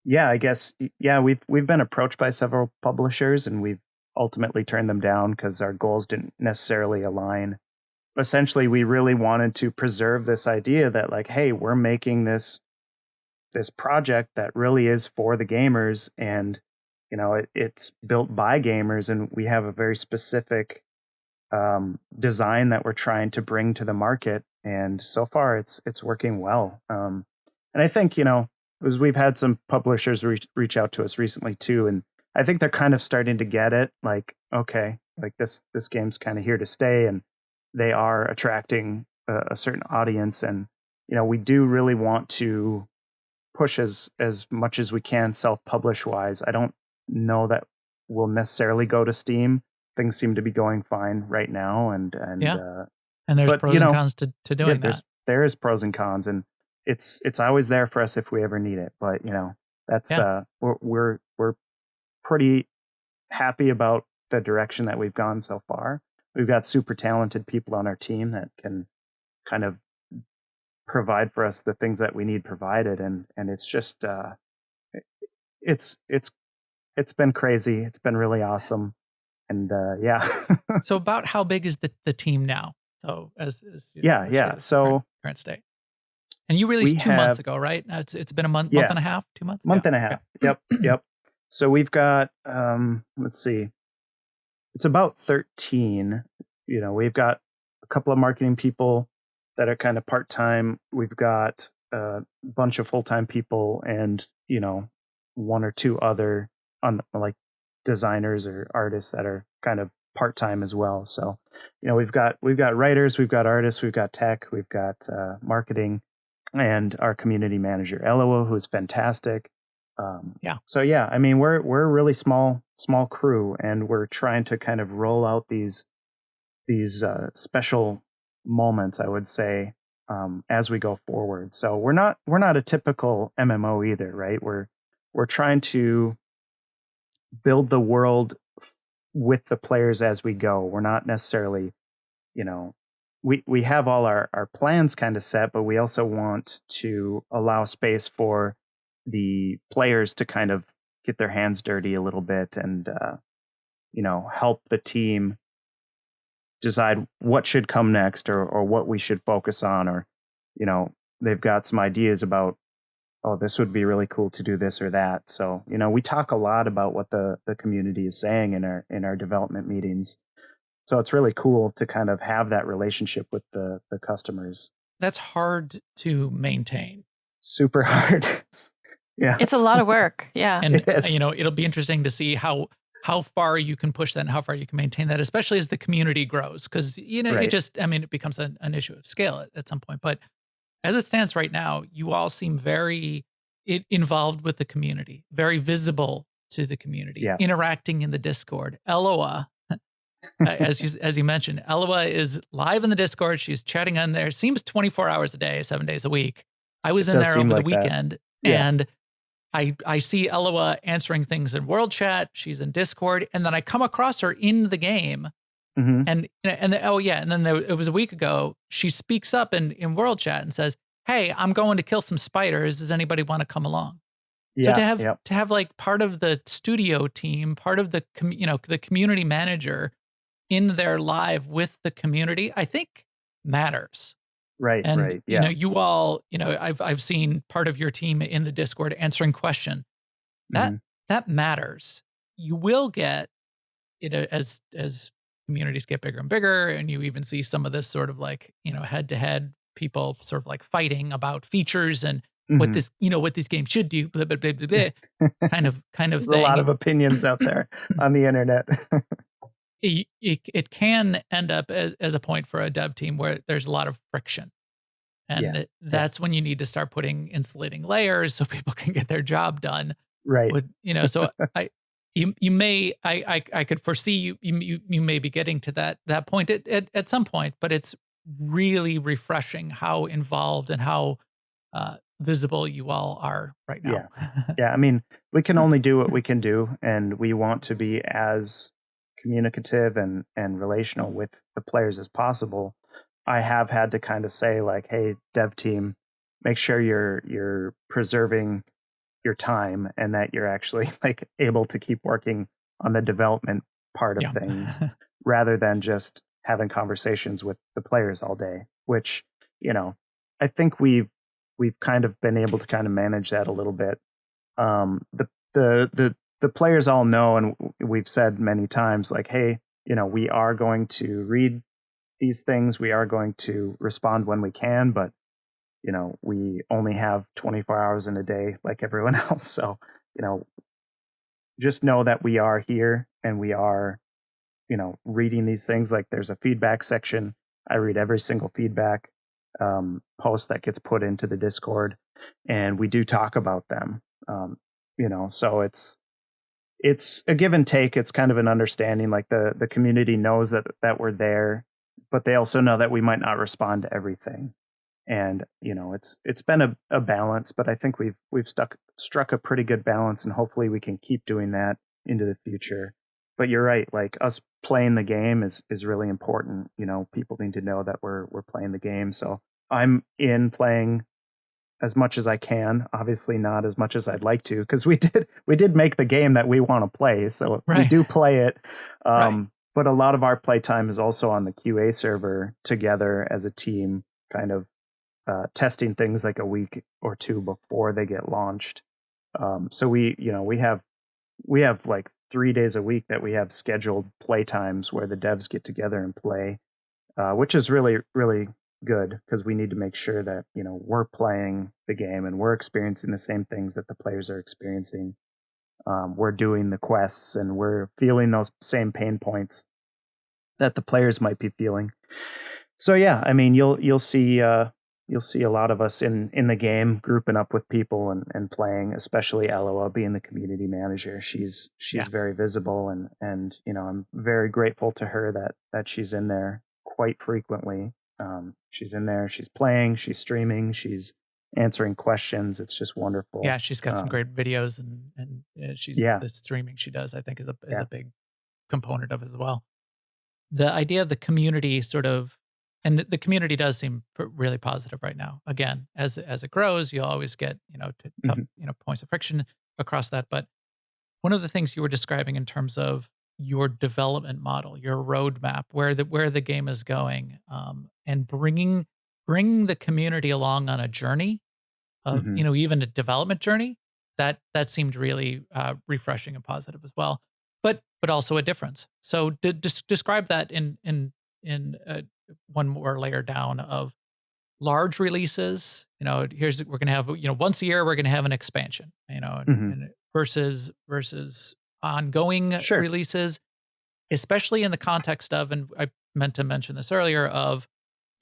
yeah, I guess we've been approached by several publishers, and we've ultimately turned them down because our goals didn't necessarily align. Essentially, we really wanted to preserve this idea that hey, we're making this project that really is for the gamers, and it's built by gamers, and we have a very specific design that we're trying to bring to the market. And so far, it's working well. And I think as we've had some publishers reach out to us recently too, and I think they're kind of starting to get it. Okay, this game's kind of here to stay, and they are attracting a certain audience. And we do really want to push as much as we can self-publish wise. I don't know that we'll necessarily go to Steam. Things seem to be going fine right now, and there's pros and cons to doing that. There is pros and cons, and it's always there for us if we ever need it. But that's we're pretty happy about the direction that we've gone so far. We've got super talented people on our team that can kind of provide for us the things that we need provided, and it's just it's been crazy. It's been really awesome, and So about how big is the team now? So as so current state, and you released 2 months ago, right? It's been a month and a half, 2 months, month and a half. Okay. Yep. So we've got let's see, it's about 13. We've got a couple of marketing people that are kind of part-time. We've got a bunch of full-time people, and one or two other designers or artists that are kind of part-time as well. So we've got writers, we've got artists, we've got tech, we've got marketing, and our community manager Eloa, who's fantastic. So I mean, we're a really small crew, and we're trying to kind of roll out these special moments, I would say, as we go forward. So we're not a typical MMO either, right? We're trying to build the world with the players as we go. We're not necessarily, we have all our plans kind of set, but we also want to allow space for the players to kind of get their hands dirty a little bit, and help the team decide what should come next, or what we should focus on, or they've got some ideas about, oh, this would be really cool to do this or that. So we talk a lot about what the community is saying in our development meetings. So it's really cool to kind of have that relationship with the customers. That's hard to maintain. Super hard. Yeah, it's a lot of work. Yeah, and it'll be interesting to see how far you can push that and how far you can maintain that, especially as the community grows. Because right. it becomes an issue of scale at some point. But as it stands right now, you all seem very involved with the community, very visible to the community, interacting in the Discord. Eloa, as you mentioned, Eloa is live in the Discord. She's chatting on there. Seems 24 hours a day, 7 days a week. I was in there over the weekend, and I see Eloa answering things in World Chat. She's in Discord, and then I come across her in the game. Mm-hmm. And then it was a week ago. She speaks up in World Chat and says, "Hey, I'm going to kill some spiders. Does anybody want to come along?" So to have like part of the studio team, part of the the community manager in there live with the community, I think matters. Right. And right. Yeah. you all, I've seen part of your team in the Discord answering question. That matters. You will get as communities get bigger and bigger, and you even see some of this sort of head-to-head people sort of like fighting about features and what this what these games should do, blah, blah, blah, blah, blah, kind of There's thing. A lot of opinions out there on the internet. It can end up as a point for a dev team where there's a lot of friction, and that's when you need to start putting insulating layers so people can get their job done. Right. So you may I could foresee you may be getting to that point at some point, but it's really refreshing how involved and how visible you all are right now. Yeah. I mean, we can only do what we can do, and we want to be as communicative and relational with the players as possible. I have had to kind of say, like, hey, dev team, make sure you're preserving your time and that you're actually like able to keep working on the development part of things rather than just having conversations with the players all day, which, I think we've kind of been able to kind of manage that a little bit. The players all know, and we've said many times, like, hey, we are going to read these things, we are going to respond when we can, but we only have 24 hours in a day like everyone else. So, just know that we are here and we are, reading these things. Like, there's a feedback section. I read every single feedback post that gets put into the Discord, and we do talk about them. So it's a give and take. It's kind of an understanding, like the community knows that we're there, but they also know that we might not respond to everything. And it's been a balance, but I think we've struck a pretty good balance, and hopefully we can keep doing that into the future. But you're right, like, us playing the game is really important. People need to know that we're playing the game. So I'm in playing as much as I can. Obviously not as much as I'd like to, because we did make the game that we want to play, so we do play it. But a lot of our playtime is also on the QA server together as a team, kind of testing things like a week or two before they get launched. So we have like 3 days a week that we have scheduled play times where the devs get together and play, which is really, really good, because we need to make sure that, we're playing the game and we're experiencing the same things that the players are experiencing. We're doing the quests and we're feeling those same pain points that the players might be feeling. So yeah, I mean, you'll see a lot of us in the game grouping up with people and playing, especially Aloha being the community manager. She's very visible, and I'm very grateful to her that she's in there quite frequently. She's in there, she's playing, she's streaming, she's answering questions. It's just wonderful. Yeah, she's got some great videos, and she's the streaming she does, I think, is a big component of it as well. The idea of the community sort of, and the community does seem really positive right now. Again, as it grows, you'll always get tough points of friction across that. But one of the things you were describing in terms of your development model, your roadmap, where the game is going, and bring the community along on a journey of even a development journey, that seemed really refreshing and positive as well. But also a difference. So describe that in one more layer down of large releases. We're going to have once a year we're going to have an expansion. And versus ongoing releases, especially in the context of, and I meant to mention this earlier, of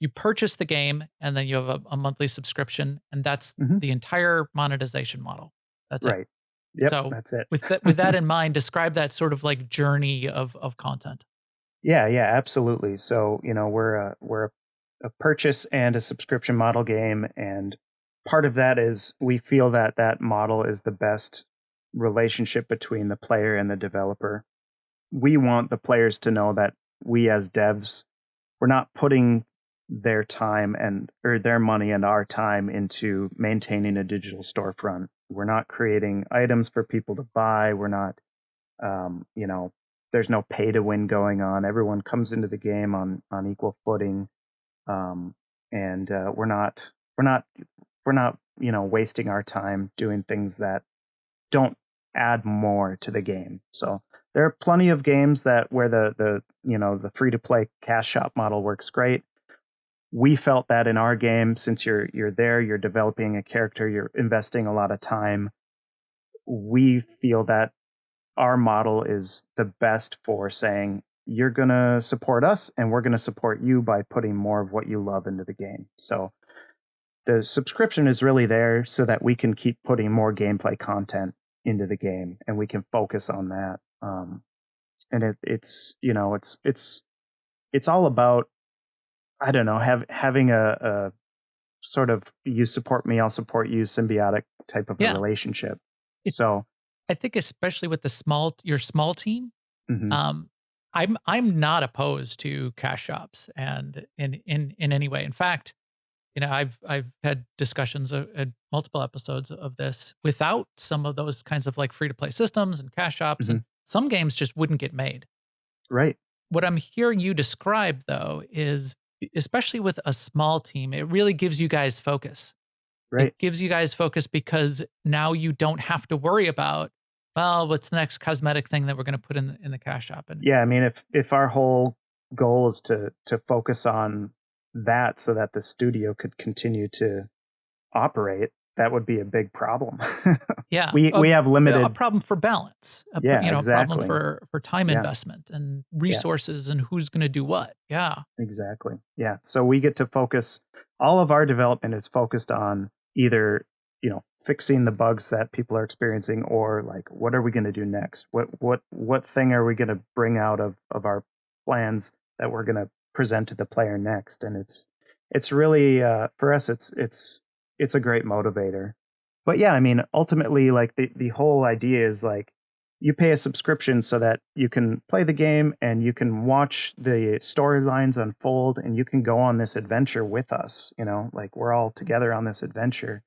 you purchase the game and then you have a monthly subscription, and that's the entire monetization model. That's right. it. Yep, so that's it. with that in mind, describe that sort of like journey of content. Yeah, absolutely. So, we're a purchase and a subscription model game, and part of that is we feel that model is the best relationship between the player and the developer. We want the players to know that we as devs, we're not putting their time or their money and our time into maintaining a digital storefront. We're not creating items for people to buy. We're not, there's no pay to win going on. Everyone comes into the game on equal footing. And we're not wasting our time doing things that don't add more to the game. So there are plenty of games where the free to play cash shop model works great. We felt that in our game, since you're there, you're developing a character, you're investing a lot of time. We feel that our model is the best for saying, you're going to support us and we're going to support you by putting more of what you love into the game. So the subscription is really there so that we can keep putting more gameplay content into the game, and we can focus on that. And it's you know it's all about, I don't know, having a sort of you support me, I'll support you, symbiotic type of a relationship. So I think especially with your small team, mhm. I'm not opposed to cash shops and in any way. In fact, I've had discussions at multiple episodes of this without some of those kinds of like free to play systems and cash shops, and some games just wouldn't get made. Right. What I'm hearing you describe though is, especially with a small team, it really gives you guys focus. Right. It gives you guys focus because now you don't have to worry about, well, what's the next cosmetic thing that we're going to put in the cash shop. And yeah, I mean, if our whole goal is to focus on that so that the studio could continue to operate, that would be a big problem. yeah, we have limited a problem for balance. A exactly. problem for time investment and resources and who's going to do what. Yeah, exactly. Yeah, so we get to focus. All of our development is focused on either fixing the bugs that people are experiencing, or like, what are we going to do next? What thing are we going to bring out of our plans that we're going to present to the player next? And it's really for us, it's a great motivator. But yeah, I mean, ultimately, like the whole idea is like, you pay a subscription so that you can play the game and you can watch the storylines unfold, and you can go on this adventure with us. Like, we're all together on this adventure.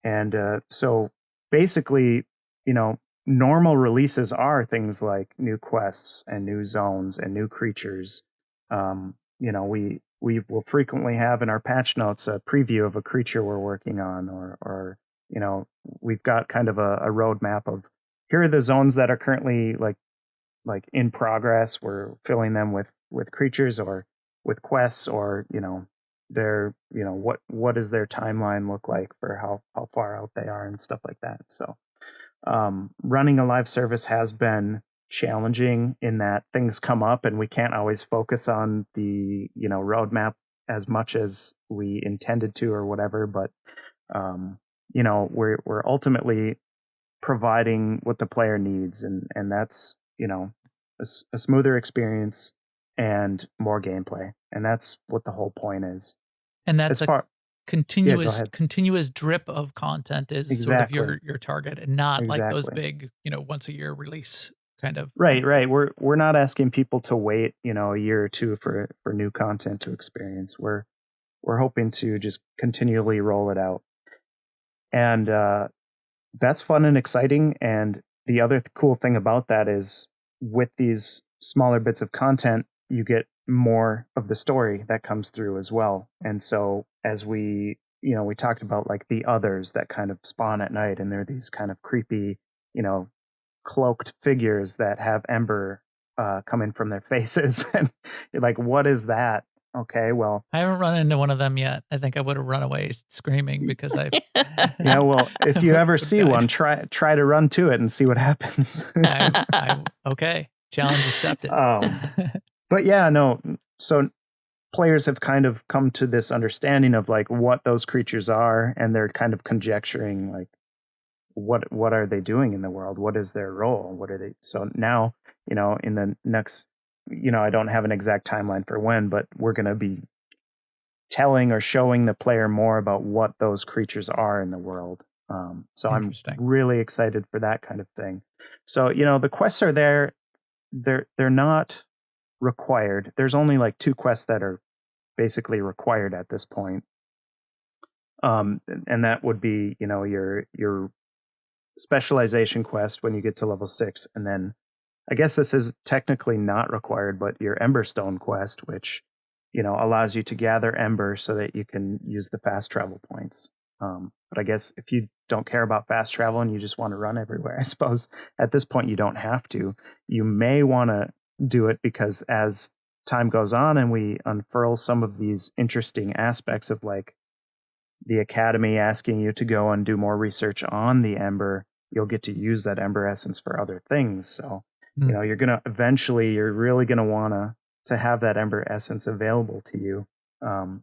And so basically, normal releases are things like new quests and new zones and new creatures. We will frequently have in our patch notes a preview of a creature we're working on, or we've got kind of a roadmap of, here are the zones that are currently like in progress. We're filling them with creatures or with quests, or their what does their timeline look like for how far out they are and stuff like that. So running a live service has been challenging in that things come up and we can't always focus on the roadmap as much as we intended to or whatever, but we're ultimately providing what the player needs, and that's a smoother experience and more gameplay, and that's what the whole point is. And that's continuous drip of content is exactly. sort of your target, and not like those big once a year release kind of. Right. We're not asking people to wait a year or two for new content to experience. We're hoping to just continually roll it out, and that's fun and exciting. And the other cool thing about that is, with these smaller bits of content, you get more of the story that comes through as well. And so as we talked about, like, the others that kind of spawn at night, and they're these kind of creepy, cloaked figures that have ember coming from their faces. And you're like, what is that? Okay, well, I haven't run into one of them yet. I think I would have run away screaming because I. Yeah, well, if you ever see one, try to run to it and see what happens. Okay, challenge accepted. But yeah, no. So players have kind of come to this understanding of like what those creatures are, and they're kind of conjecturing like, what are they doing in the world? What is their role? What are they? So now, in the next. I don't have an exact timeline for when, but we're going to be telling or showing the player more about what those creatures are in the world. So I'm really excited for that kind of thing. So, the quests are there. They're not required. There's only like 2 quests that are basically required at this point. And that would be, your specialization quest when you get to level 6, and then I guess this is technically not required, but your Emberstone quest, which, allows you to gather ember so that you can use the fast travel points. But I guess if you don't care about fast travel and you just want to run everywhere, I suppose at this point you don't have to. You may want to do it because as time goes on and we unfurl some of these interesting aspects of like the academy asking you to go and do more research on the ember, you'll get to use that ember essence for other things. So you're really going to want to have that ember essence available to you.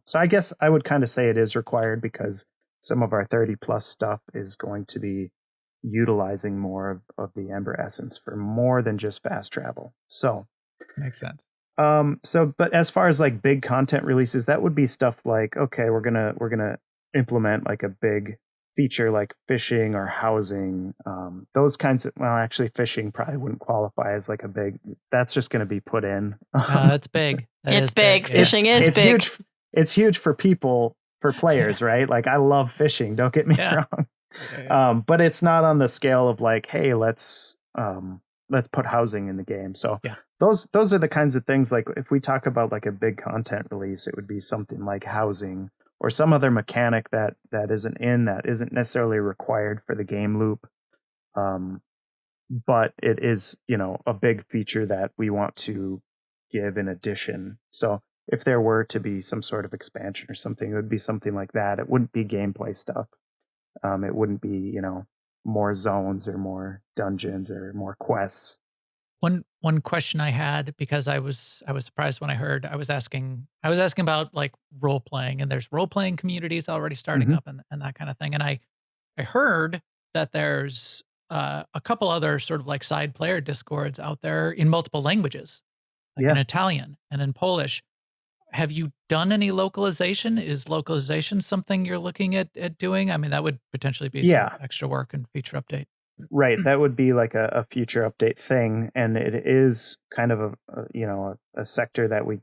So I guess I would kind of say it is required because some of our 30 plus stuff is going to be utilizing more of the Ember essence for more than just fast travel. So makes sense. But as far as like big content releases, that would be stuff like, okay, we're gonna implement like a big feature like fishing or housing, those kinds of, well, actually fishing probably wouldn't qualify as like a big, that's just going to be put in. That's big. It's big. Yeah. Fishing is it's big. Huge. It's huge for people, for players, right? Like I love fishing, don't get me wrong. Yeah. But it's not on the scale of like, hey, let's put housing in the game. So those are the kinds of things, like if we talk about like a big content release, it would be something like housing or some other mechanic that isn't necessarily required for the game loop. But it is, a big feature that we want to give in addition. So if there were to be some sort of expansion or something, it would be something like that. It wouldn't be gameplay stuff. It wouldn't be, more zones or more dungeons or more quests. One question I had, because I was surprised when I heard, I was asking about like role playing, and there's role playing communities already starting up and that kind of thing. And I heard that there's a couple other sort of like side player discords out there in multiple languages, like in Italian and in Polish. Have you done any localization? Is localization something you're looking at doing? I mean, that would potentially be some extra work and feature update. Right. That would be like a future update thing. And it is kind of a sector that we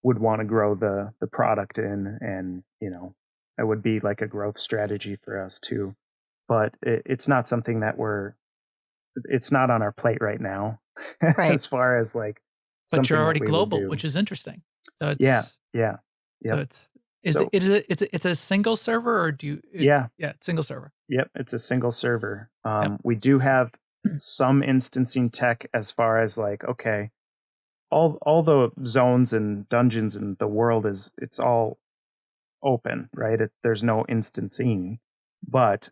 would want to grow the product in. And, it would be like a growth strategy for us too. But it's not something that it's not on our plate right now. Right. As far as like, but you're already global, which is interesting. So it's, yeah. So it's a single server, or do you? It's single server. Yep, it's a single server. We do have some instancing tech as far as like, okay, all the zones and dungeons in the world it's all open, right? There's no instancing, but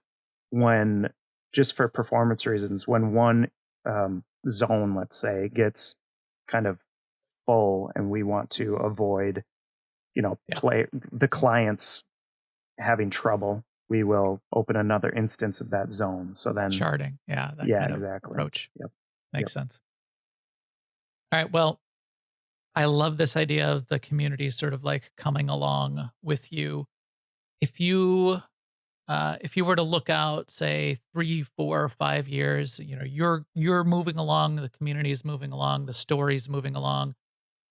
when, just for performance reasons, when one zone, let's say, gets kind of full and we want to avoid the clients having trouble, we will open another instance of that zone. So then sharding, kind of exactly. approach. Yep. Makes sense. All right. Well, I love this idea of the community sort of like coming along with you. If you were to look out, say 3, 4, 5 years, you're moving along, the community is moving along, the story's moving along.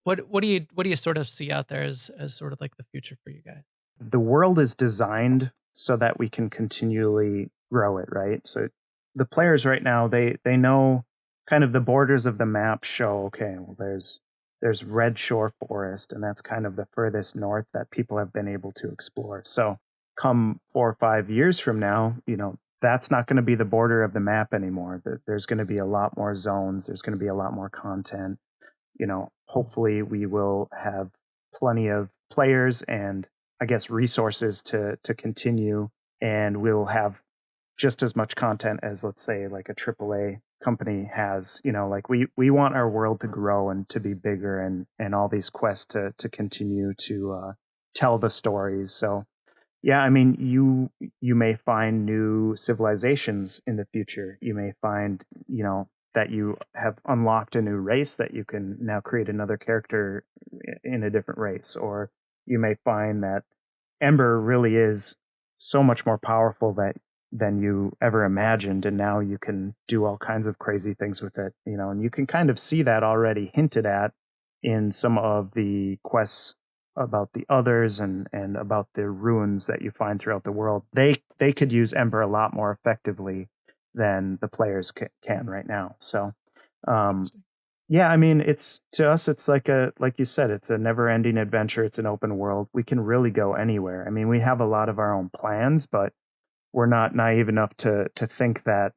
What do you sort of see out there as sort of like the future for you guys? The world is designed so that we can continually grow it, right? So the players right now, they know kind of the borders of the map show, okay, well, there's Red Shore Forest, and that's kind of the furthest north that people have been able to explore. So come 4 or 5 years from now, that's not going to be the border of the map anymore. There's going to be a lot more zones. There's going to be a lot more content. Hopefully we will have plenty of players and, I guess, resources to continue, and we'll have just as much content as, let's say, like a AAA company has. Like we want our world to grow and to be bigger, and all these quests to continue to tell the stories. So yeah, I mean, you may find new civilizations in the future. You may find, that you have unlocked a new race that you can now create another character in a different race. Or you may find that Ember really is so much more powerful than you ever imagined, and now you can do all kinds of crazy things with it, and you can kind of see that already hinted at in some of the quests about the others and about the ruins that you find throughout the world. They could use Ember a lot more effectively than the players can right now. So, yeah, I mean, to us, it's like you said, it's a never-ending adventure. It's an open world. We can really go anywhere. I mean, we have a lot of our own plans, but we're not naive enough to think that,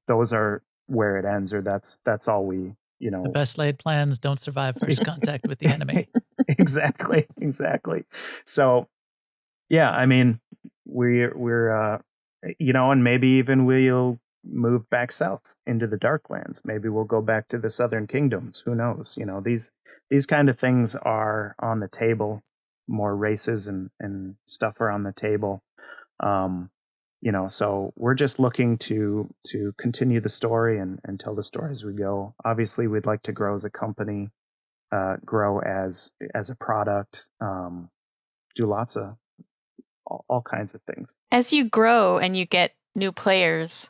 those are where it ends, or that's all we, The best laid plans don't survive first contact with the enemy. Exactly. So, yeah, I mean, we're and maybe even we'll move back south into the Darklands. Maybe we'll go back to the Southern Kingdoms. Who knows? These kind of things are on the table. More races and stuff are on the table. So we're just looking to continue the story and tell the story as we go. Obviously, we'd like to grow as a company, grow as a product, do lots of all kinds of things. As you grow and you get new players,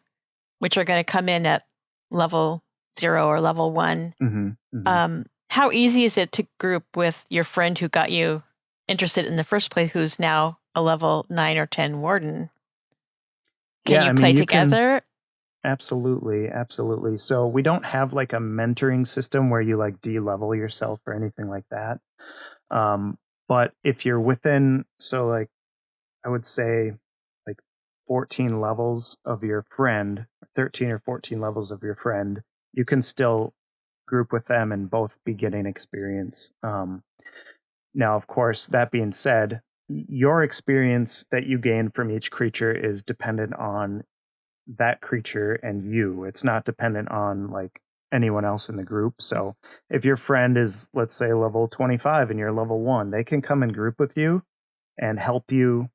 which are going to come in at level 0 or level 1, how easy is it to group with your friend who got you interested in the first place, who's now a level 9 or 10 warden? Can you play together? Absolutely. So we don't have like a mentoring system where you like de-level yourself or anything like that. But if you're within, so like I would say like 14 levels of your friend, 13 or 14 levels of your friend, you can still group with them and both be getting experience. Now, of course, that being said, your experience that you gain from each creature is dependent on that creature and you. It's not dependent on like anyone else in the group. So if your friend is, let's say, level 25 and you're level 1, they can come and group with you and help you,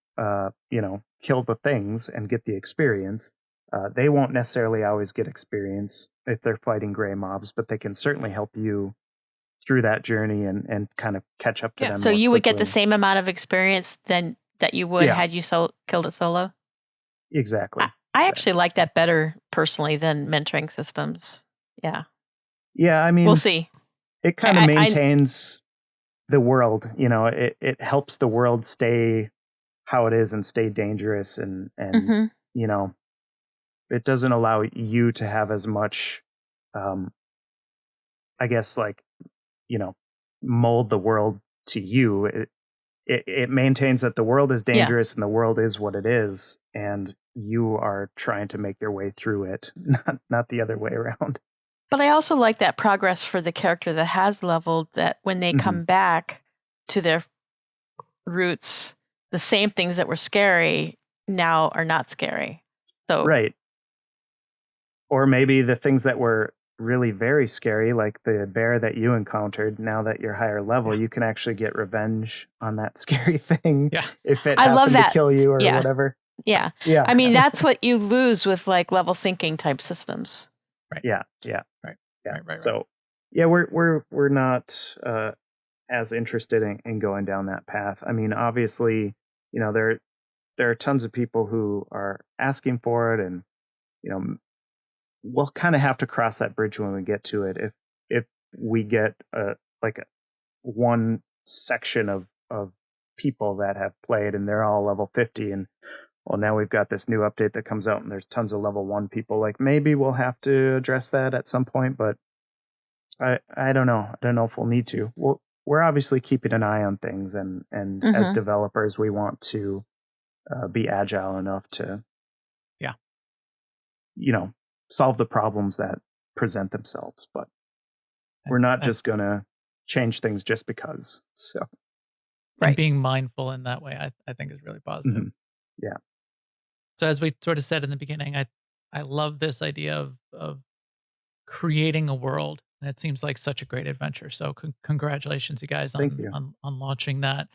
kill the things and get the experience. They won't necessarily always get experience if they're fighting gray mobs, but they can certainly help you through that journey and kind of catch up to them. So you would get the same amount of experience than that you would had you killed it solo? Exactly. I actually like that better personally than mentoring systems. Yeah. Yeah, I mean, we'll see. It kind of maintains the world. It helps the world stay how it is and stay dangerous, and it doesn't allow you to have as much, I guess, like, mold the world to you. It maintains that the world is dangerous and the world is what it is, and you are trying to make your way through it, not the other way around. But I also like that progress for the character that has leveled, that when they come back to their roots, the same things that were scary now are not scary. So right. Or maybe the things that were really very scary, like the bear that you encountered, now that you're higher level, you can actually get revenge on that scary thing if it happened to kill you or whatever. Yeah. I mean, that's what you lose with like level syncing type systems. Right. Yeah. Right. So we're not as interested in going down that path. I mean, obviously, there are tons of people who are asking for it, and we'll kind of have to cross that bridge when we get to it. If we get one section of people that have played and they're all level 50, and well, now we've got this new update that comes out and there's tons of level 1 people, like maybe we'll have to address that at some point, but I don't know. I don't know if we'll need to. We're obviously keeping an eye on things, and as developers, we want to be agile enough to, solve the problems that present themselves. But we're not just going to change things just because. So, and being mindful in that way, I think is really positive. Yeah. So as we sort of said in the beginning, I love this idea of creating a world, and it seems like such a great adventure. So congratulations, you guys, on launching that.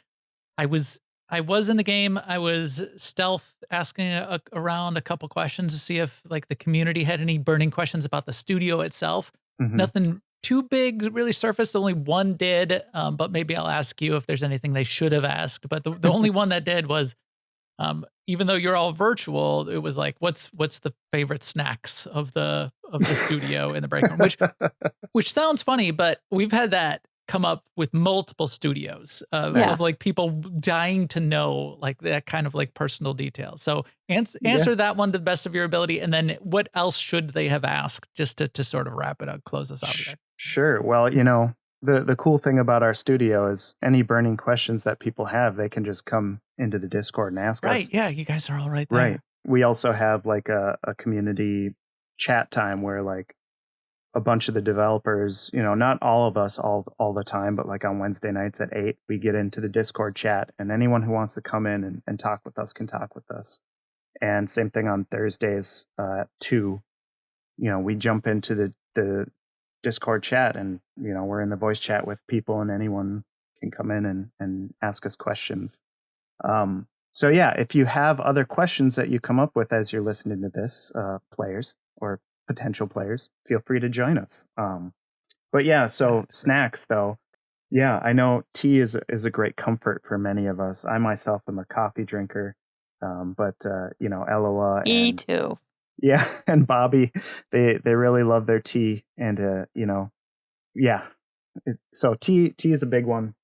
I was in the game. I was stealth asking around a couple questions to see if like the community had any burning questions about the studio itself. Nothing too big really surfaced. Only one did, but maybe I'll ask you if there's anything they should have asked. But the only one that did was, even though you're all virtual, it was like, what's the favorite snacks of the studio in the break room? Which sounds funny, but we've had that come up with multiple studios of like people dying to know like that kind of like personal details. So answer that one to the best of your ability, and then what else should they have asked, just to sort of wrap it up, close us out here. Sure. Well, the cool thing about our studio is any burning questions that people have, they can just come into the Discord and ask us. Right. Yeah. You guys are all right there. Right. We also have like a community chat time where like a bunch of the developers, not all of us all the time, but like on Wednesday nights at 8, we get into the Discord chat, and anyone who wants to come in and talk with us can talk with us. And same thing on Thursdays at 2. We jump into the Discord chat, and we're in the voice chat with people, and anyone can come in and ask us questions. So yeah, if you have other questions that you come up with as you're listening to this, players or potential players, feel free to join us. But yeah, so snacks though. Yeah, I know tea is a great comfort for many of us. I myself am a coffee drinker, but Eloa Me and too. yeah, and Bobby, they really love their tea, and yeah. So tea is a big one.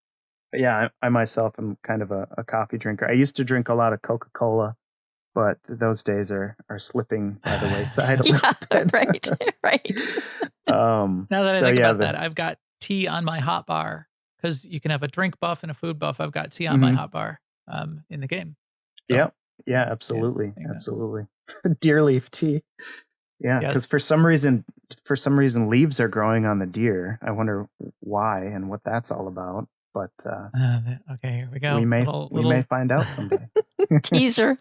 But yeah, I myself am kind of a coffee drinker. I used to drink a lot of Coca-Cola, but those days are slipping by the wayside a little bit. Right. Now that I think about that, I've got tea on my hot bar, because you can have a drink buff and a food buff. I've got tea on my hot bar in the game. So, yeah, absolutely. Deer leaf tea. Yeah, because for some reason leaves are growing on the deer. I wonder why and what that's all about. But okay, here we go. We may find out someday. Teaser.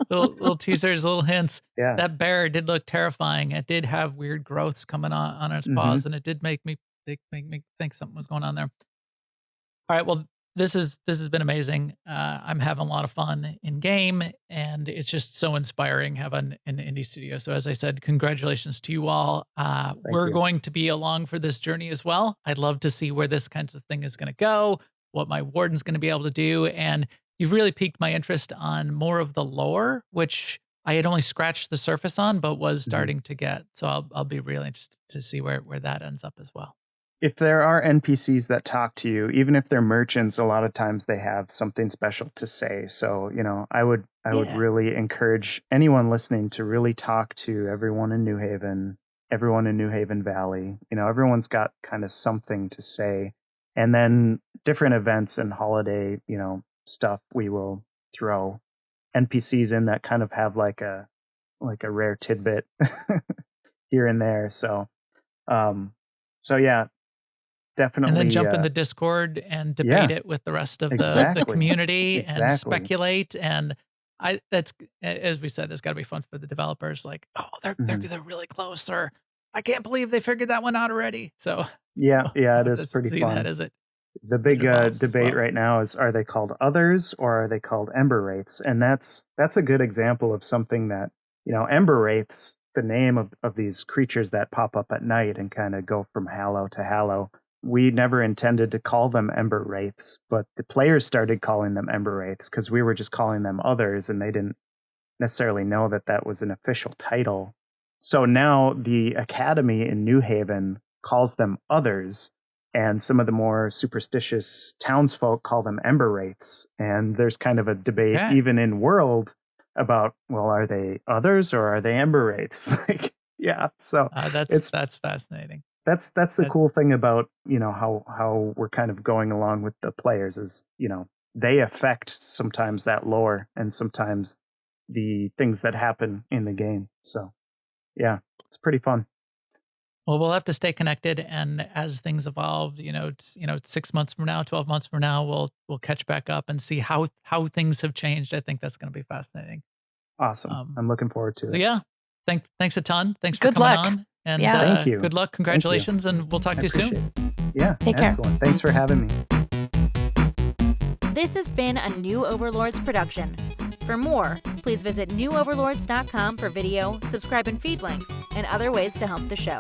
little teasers, little hints. Yeah, that bear did look terrifying. It did have weird growths coming on its paws, and it did make me think something was going on there. All right, well, this has been amazing. I'm having a lot of fun in game, and it's just so inspiring having an indie studio. So as I said, congratulations to you all. We're going to be along for this journey as well. I'd love to see where this kind of thing is going to go, what my warden's going to be able to do, and you've really piqued my interest on more of the lore, which I had only scratched the surface on, but was starting to get. So I'll be really interested to see where that ends up as well. If there are NPCs that talk to you, even if they're merchants, a lot of times they have something special to say. So, I would really encourage anyone listening to really talk to everyone in New Haven, everyone in New Haven Valley. Everyone's got kind of something to say. And then different events and holiday, stuff, we will throw NPCs in that kind of have like a rare tidbit here and there. So yeah. Definitely, and then jump in the Discord and debate it with the rest of the community and speculate. And that's, as we said, that's got to be fun for the developers. Like, oh, they're really close, or I can't believe they figured that one out already. So it is pretty fun. That is it. The big debate right now is: are they called others or are they called Ember Wraiths? And that's a good example of something that Ember Wraiths, the name of these creatures that pop up at night and kind of go from Hallow to Hallow. We never intended to call them Ember Wraiths, but the players started calling them Ember Wraiths because we were just calling them others, and they didn't necessarily know that was an official title. So now the Academy in New Haven calls them others, and some of the more superstitious townsfolk call them Ember Wraiths. And there's kind of a debate even in world about, well, are they others or are they Ember Wraiths? So that's fascinating. That's the cool thing about, how we're kind of going along with the players is, they affect sometimes that lore and sometimes the things that happen in the game. So yeah, it's pretty fun. Well, we'll have to stay connected, and as things evolve, 6 months from now, 12 months from now, we'll catch back up and see how things have changed. I think that's going to be fascinating. Awesome. I'm looking forward to it. So yeah, thanks a ton. Thanks for coming on. And thank you. Good luck. Congratulations. And we'll talk to you soon. Yeah. Take excellent. Care. Thanks for having me. This has been a New Overlords production. For more, please visit newoverlords.com for video, subscribe and feed links, and other ways to help the show.